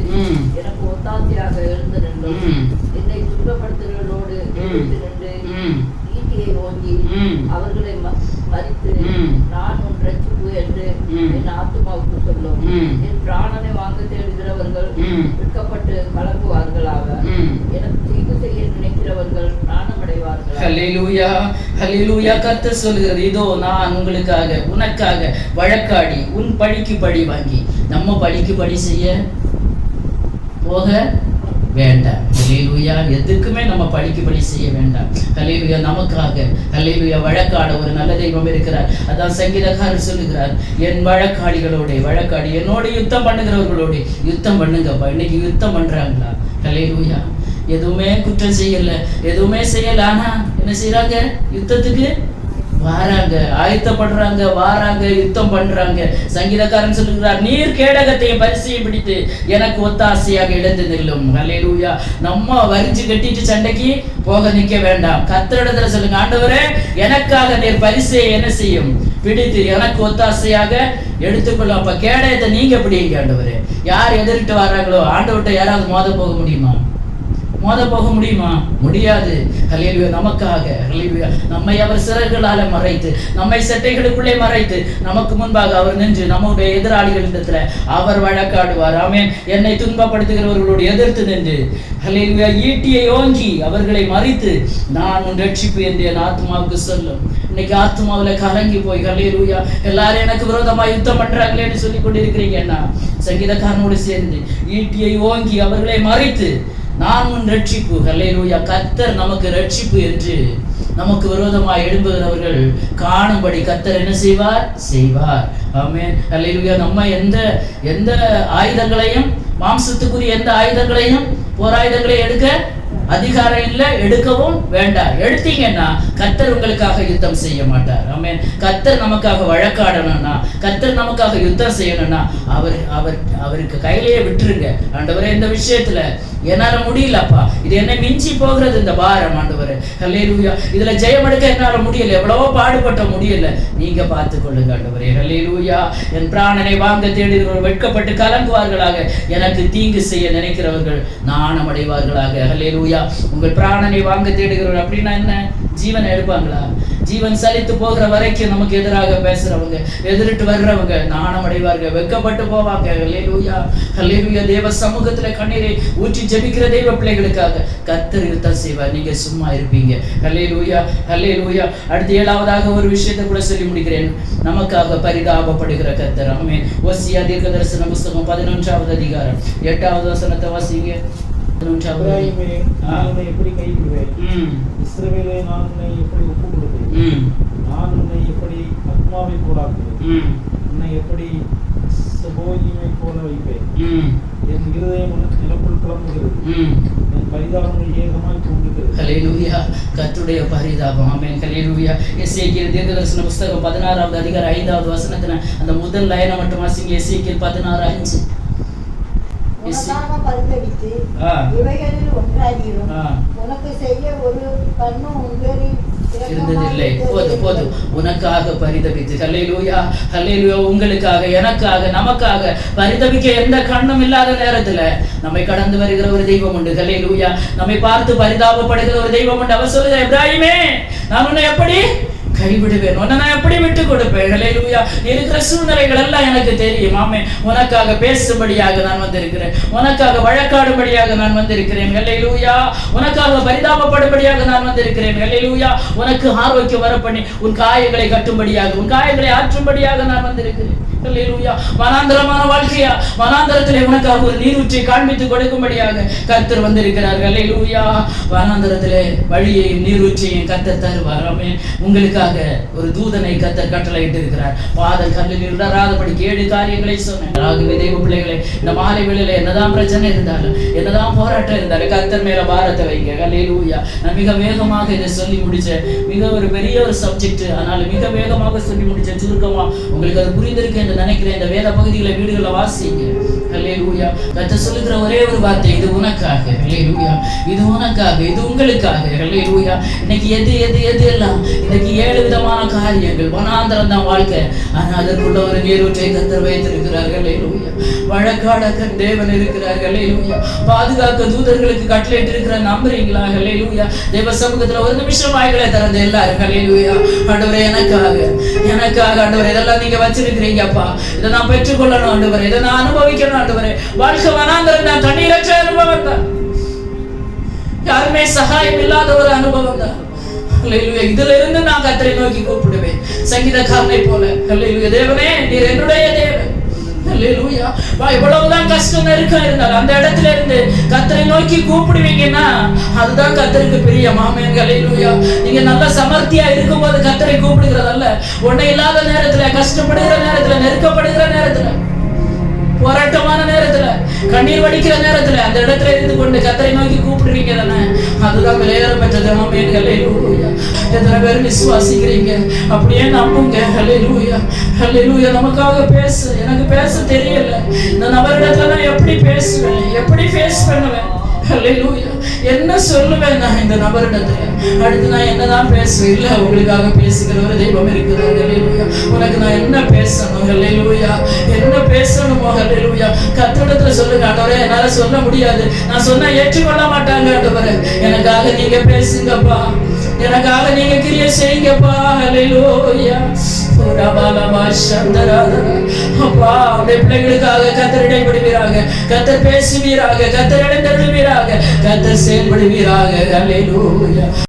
Speaker 4: எனக்கு ஒத்தாசையாக எழுந்து நின்றும் என்னை துன்பப்படுத்துகளோடு எழுந்து நின்று ஈட்டியை ஓங்கி அவர்களை மறித்து நான் உன் ரட்சிப்பு என்று என் ஆத்துமாவுக்கு சொல்லும். என் பிராணனை வாங்க தேடுகிறவர்கள் விற்கப்பட்டு கலங்குவார்களாக. எனக்கு தீங்கு செய்ய நினைக்கிறவர்கள் நாணமடைவார்கள்.
Speaker 1: ஹல்லேலூயா, ஹல்லேலூயா. கர்த்தர் சொல்கிறது, இதோ நான் உங்களுக்காக உனக்காக வழக்காடி உன் பழிக்கு பழி வாங்கி. நம்ம பழிக்கு பழி செய்ய போக வேண்டாம். ஹல்லேலூயா. எதுக்குமே நம்ம பழிக்கு பழி செய்ய வேண்டாம். ஹல்லேலூயா. நமக்காக ஹல்லேலூயா வழக்காட ஒரு நல்ல தெய்வம் இருக்கிறார். அதான் சங்கீதக்காரர் சொல்லுகிறார், என் வழக்காடிகளோட வழக்காடி என்னோட யுத்தம் பண்ணுகிறவர்களோட யுத்தம் பண்ணுங்கப்பா. இன்னைக்கு யுத்தம் பண்றாங்களா? ஹல்லேலூயா. எதுவுமே குற்றம் செய்யல, எதுவுமே செய்யல, ஆனா என்ன செய்யறாங்க? யுத்தத்துக்கு வாராங்க, ஆயத்தப்படுறாங்க, வாராங்க, யுத்தம் பண்றாங்க. சங்கீதக்காரன் சொல்லுகிறார், நீர் கேடகத்தையும் பரிசையும் பிடித்து எனக்கு ஒத்தாசையாக எழுந்து நில்லும். ஹல்லேலூயா. நம்ம வரிஞ்சு கட்டிட்டு சண்டைக்கு போக நிக்க வேண்டாம். கர்த்தரிடத்துல சொல்லுங்க, ஆண்டவரே எனக்காக நீர் பரிசையை என்ன செய்யும்? பிடித்து எனக்கு ஒத்தாசையாக எடுத்துக்கொள்ளும். அப்ப கேடயத்தை நீங்க பிடிங்க ஆண்டவரே. யார் எதிர்ட்டு வர்றாங்களோ ஆண்டவர்கிட்ட யாராவது மோத போக முடியுமா? மோத போக முடியுமா? முடியாது. ஹல்லேலூயா. நமக்காக ஹல்லேலூயா நம்மை அவர் சிறகுகளால மறைத்து, நம்மை சட்டைகளுக்குள்ளே மறைத்து, நமக்கு முன்பாக அவர் நின்று நம்முடைய எதிராளிகளிடத்துல அவர் வழக்காடுவார். ஆமென். என்னை துன்பப்படுத்துகிறவர்களோடு எதிர்த்து நின்று ஹல்லேலூயா ஈட்டியை ஓங்கி அவர்களை மறித்து நான் உன் ரட்சிப்பு என்று என் ஆத்மாவுக்கு சொல்லும். இன்னைக்கு ஆத்மாவில கலங்கி போய் ஹல்லேலூயா எல்லாரும் எனக்கு விரோதமா யுத்தம் பண்றாங்களேன்னு சொல்லி கொண்டிருக்கிறீங்கன்னா, சங்கீதக்காரனோடு சேர்ந்து ஈட்டியை ஓங்கி அவர்களை மறித்து நான் உன் ரட்சிப்பு. ஹல்லேலூயா. கர்த்தர் நமக்கு ரட்சிப்பு என்று நமக்கு விரோதமாக எழும்புகிறவர்கள் காணும்படி கர்த்தர் என்ன செய்வார்? செய்வார். ஆமென். ஹல்லேலூயா. நம்ம எந்த ஆயுதங்களையும், மாம்சத்துக்குரிய எந்த ஆயுதங்களையும், போராயுதங்களை எடுக்க அதிகாரம் இல்லை, எடுக்கவும் வேண்டாம். எடுத்தீங்கன்னா கர்த்தர் உங்களுக்காக யுத்தம் செய்ய மாட்டார். ஆமென். கர்த்தர் நமக்காக வழக்காடணும்னா, கர்த்தர் நமக்காக யுத்தம் செய்யணும்னா அவருக்கு கையிலேயே விட்டுருங்க. ஆண்டவரே இந்த விஷயத்துல என்னால முடியலப்பா, இது என்ன மிஞ்சி போகிறது இந்த பாரம் ஆண்டவரே. ஹல்லேலூயா. இதுல ஜெயம் எடுக்க என்னால முடியல, எவ்வளவோ பாடுபட்ட முடியல, நீங்க பார்த்துக் கொள்ளுங்க ஆண்டவரே. ஹல்லேலூயா. என் பிராணனை வாங்க தேடுகிறவர்கள் வெட்கப்பட்டு கலங்குவார்களாக. எனக்கு தீங்கு செய்ய நினைக்கிறவர்கள் நாணம் அடைவார்களாக. ஹல்லேலூயா. உங்கள் பிராணனை வாங்க தேடுகிறவர்கள் அப்படின்னா என்ன? ஜீவனை எடுப்பாங்களா? ஜீவன் சலித்து போகிற வரைக்கும் நமக்கு எதிராக பேசுறவங்க, எதிரிட்டு வர்றவங்க நாணம் அடைவார்கள், வெட்கப்பட்டு போவாங்க. ஹல்லேலூயா. ஹல்லேலூயா. தேவ சமூகத்துல கண்ணீரை ஊற்றி ஜெபிக்கிற தெய்வ பிள்ளைகளுக்காக கர்த்தர் யுத்தம் செய்வார். நீங்க சும்மா இருப்பீங்க. ஹல்லேலூயா. ஹல்லேலூயா. அடுத்து 7வதாக ஒரு விஷயத்தை கூட சொல்லி முடிக்கிறேன். நமக்காக பரிதாபப்படுகிற கர்த்தர். ஆமென். ஓசியா தீர்க்கதரிசன புத்தகம் 11வது அதிகாரம் 8வது வசனத்தை வாசிங்க.
Speaker 2: இப்ராஹிமே, நான் உன்னை எப்படி கைவிடுவேன்? இஸ்ரவேலே, நான் உன்னை எப்படி ஒப்புக் கொடுப்பேன்? நான் உன்னை எப்படி அத்மாவை போலாக்குவேன்? உன்னை எப்படி செபோயிமை போல வைப்பேன்? என் இருதயம் எனக்குள் புலம்புகிறது, என் பரிதாபங்கள் ஏகமாய் தூங்குகிறது.
Speaker 1: ஹல்லேலூயா. கர்த்தருடைய பரிதாபம். ஆமென். ஹல்லேலூயா. எசேக்கியேல் தீர்க்கதரிசன புத்தகம் 16வது அதிகாரம் 5வது வசனத்துல அந்த முதல் லைனை மட்டும் வாசிங்க. எசேக்கியேல் 16:5.
Speaker 3: உனக்காக பரிதபித்து இவைகளில் ஒன்றாகியும் உனக்கு செய்ய ஒரு கண்ணும் உங்களில்
Speaker 1: இருந்ததில்லை. போதும். உனக்காக பரிதபித்து. ஹல்லேலூயா. ஹல்லேலூயா. உங்களுக்காக, எனக்காக, நமக்காக பரிதபிக்க எந்த கண்ணும் இல்லாத நேரத்துல நம்மை கடந்து வருகிற ஒரு தெய்வம் உண்டு. ஹல்லேலூயா. நம்மை பார்த்து பரிதாபப்படுகிற ஒரு தெய்வம் உண்டு. அவர் சொல்லுங்க, இப்ராஹிமே, நான் உன்னை எப்படி கைவிடுவேன், உன்னை நான் எப்படி விட்டு கொடுப்பேன்? ஹல்லேலூயா. இருக்கிற சூழ்நிலைகள் எல்லாம் எனக்கு தெரியும். ஆமென். உனக்காக பேசும்படியாக நான் வந்திருக்கிறேன், உனக்காக வழக்காடும்படியாக நான் வந்திருக்கிறேன். ஹல்லேலூயா. உனக்காக பரிதாபப்படும்படியாக நான் வந்திருக்கிறேன். ஹல்லேலூயா. உனக்கு ஆரோக்கியம் வர பண்ணி உன் காயங்களை கட்டும்படியாக, உன் காயங்களை ஆற்றும்படியாக நான் வந்திருக்கிறேன். ஹல்லேலூயா. வனாந்தரமான வாழ்க்கையா, வனாந்தரத்திலே உனக்காக ஒரு நீரூற்றை காண்பித்து கொடுக்கும்படியாக கர்த்தர் வந்திருக்கிறார். ஹல்லேலூயா. வனாந்தரத்திலே வழியையும் நீரூற்றையும் கர்த்தர் தருவார். ஆமென். உங்களுக்காக ஒரு தூதனை கர்த்தர் கர்த்தர் கட்டளையிட்டு இருக்கிறார். பாதல் கல்லில் இடராதபடி 7 காரியங்களை சொன்னேன். ஆகவே தேவ பிள்ளைகளே, இந்த மாலை வேளையில என்னதான் பிரச்சனை இருந்தாலும், என்னதான் போராட்டம் இருந்தாலும் கர்த்தர் மேல பாரத்தை வைங்க. ஹல்லேலூயா. நான் மிக வேகமாக இதை சொல்லி முடிச்சேன். மிக ஒரு பெரிய ஒரு சப்ஜெக்ட், ஆனால் மிக வேகமாக சொல்லி முடிச்சேன். சுருக்கமா உங்களுக்கு அது புரிந்திருக்கு என்று நினைக்கிறேன். இந்த வேத பகுதிகளை வீடுகளில் வாசிங்க. ஹல்லேலூயா. கர்த்தர் சொல்லுகிற ஒரே ஒரு வார்த்தை, இது உனக்காக. ஹல்லேலூயா. இது உனக்காக, இது உங்களுக்காக. ஹல்லேலூயா. இன்னைக்கு எது எது எது எல்லாம் இன்னைக்கு 7 விதமான காரியங்கள், வனாந்தரம் தான் வாழ்க்கை. ஆனால் அதற்குள்ள ஒரு நீரூற்றை கர்த்தர் வைத்திருக்கிறார்கள். ஹல்லேலூயா. வழக்காட தேவன் இருக்கிறார்கள். ஹல்லேலூயா. பாதுகாக்க தூதர்களுக்கு கட்டளையிட்டு இருக்கிற நம்புறீங்களா? ஹல்லேலூயா. தேவ சமூகத்துல ஒரு நிமிஷம் வாய்களை திறந்து எல்லாரும் ஹல்லேலூயா. ஆண்டவரே, எனக்காக ஆண்டவரே, இதெல்லாம் நீங்க வச்சிருக்கிறீங்கப்பா. இதை நான் பெற்றுக்கொள்ளணும் ஆண்டவரே, இதை நான் அனுபவிக்கணும் ஆண்டவரே. வாழ்க்கை வனாந்தரம் தான், தண்ணீரற்ற அனுபவம் தான், யாருமே சகாயம் இல்லாத ஒரு அனுபவம் தான். ஹல்லேலூயா. இதுல இருந்து நான் கர்த்தரை நோக்கி கூப்பிடுவேன், சங்கீதக்காரனை போல. ஹல்லேலூயா. தேவனே, நீர் என்னுடைய தேவன். ஹல்லேலூயா. எவ்வளவுதான் கஷ்டம் நெருக்கம் இருந்தாலும் அந்த இடத்துல இருந்து கர்த்தரை நோக்கி கூப்பிடுவீங்கன்னா அதுதான் கர்த்தருக்கு பிரியம். ஆமென். ஹல்லேலூயா. நீங்க நல்ல சமர்த்தியா இருக்கும்போது கர்த்தரை கூப்பிடுகிறதல்ல, ஒண்ணு இல்லாத நேரத்துல, கஷ்டப்படுகிற நேரத்துல, நெருக்கப்படுகிற நேரத்துல, போராட்டமான நேரத்துல, கண்ணீர் வடிக்கிற நேரத்துல அந்த இடத்துல இருந்து கொண்டு கர்த்தரை நோக்கி கூப்பிடுறீங்க தானே, அதுதான் விலையேற பெற்றது. ஆமென். ஹல்லேலூயா. எத்தனை பேர் விசுவாசிக்கிறீங்க? அப்படியே நம்புங்க. ஹல்லேலூயா. ஹல்லேலூயா. நமக்காக பேசு. எனக்கு பேச தெரியல, இந்த நபரிடத்துல நான் எப்படி பேசுவேன், எப்படி ஃபேஸ் பண்ணுவேன்? ஹல்லேலூயா. என்ன சொல்லுவேன் நான் இந்த நபரிடத்துல? அடுத்து நான் என்னதான் பேசுவேன்? இல்ல, உங்களுக்காக பேசுகிற ஒரு தெய்வம் இருக்கிறார். ஹல்லேலூயா. உனக்கு நான் என்ன பேசணும்? ஹல்லேலூயா. என்ன பேசணுமோ? ஹல்லேலூயா. கர்த்தரிடத்துல சொல்லுங்க. ஆண்டவரே, என்னால சொல்ல முடியாது, நான் சொன்னா ஏற்றுக்கொள்ள மாட்டாங்க. ஆண்டவரே, எனக்காக நீங்க பேசுங்கப்பா, எனக்காக நீங்க கிரியை செய்யுங்கப்பா. ஹல்லேலூயா. அப்பா, அவருடைய பிள்ளைகளுக்காக கர்த்தர் இடைப்படுவீராக, கர்த்தர் பேசுவீராக, கர்த்தர் எழுந்தருளுவீராக, கர்த்தர் செயல்படுவீராக. ஹல்லேலூயா.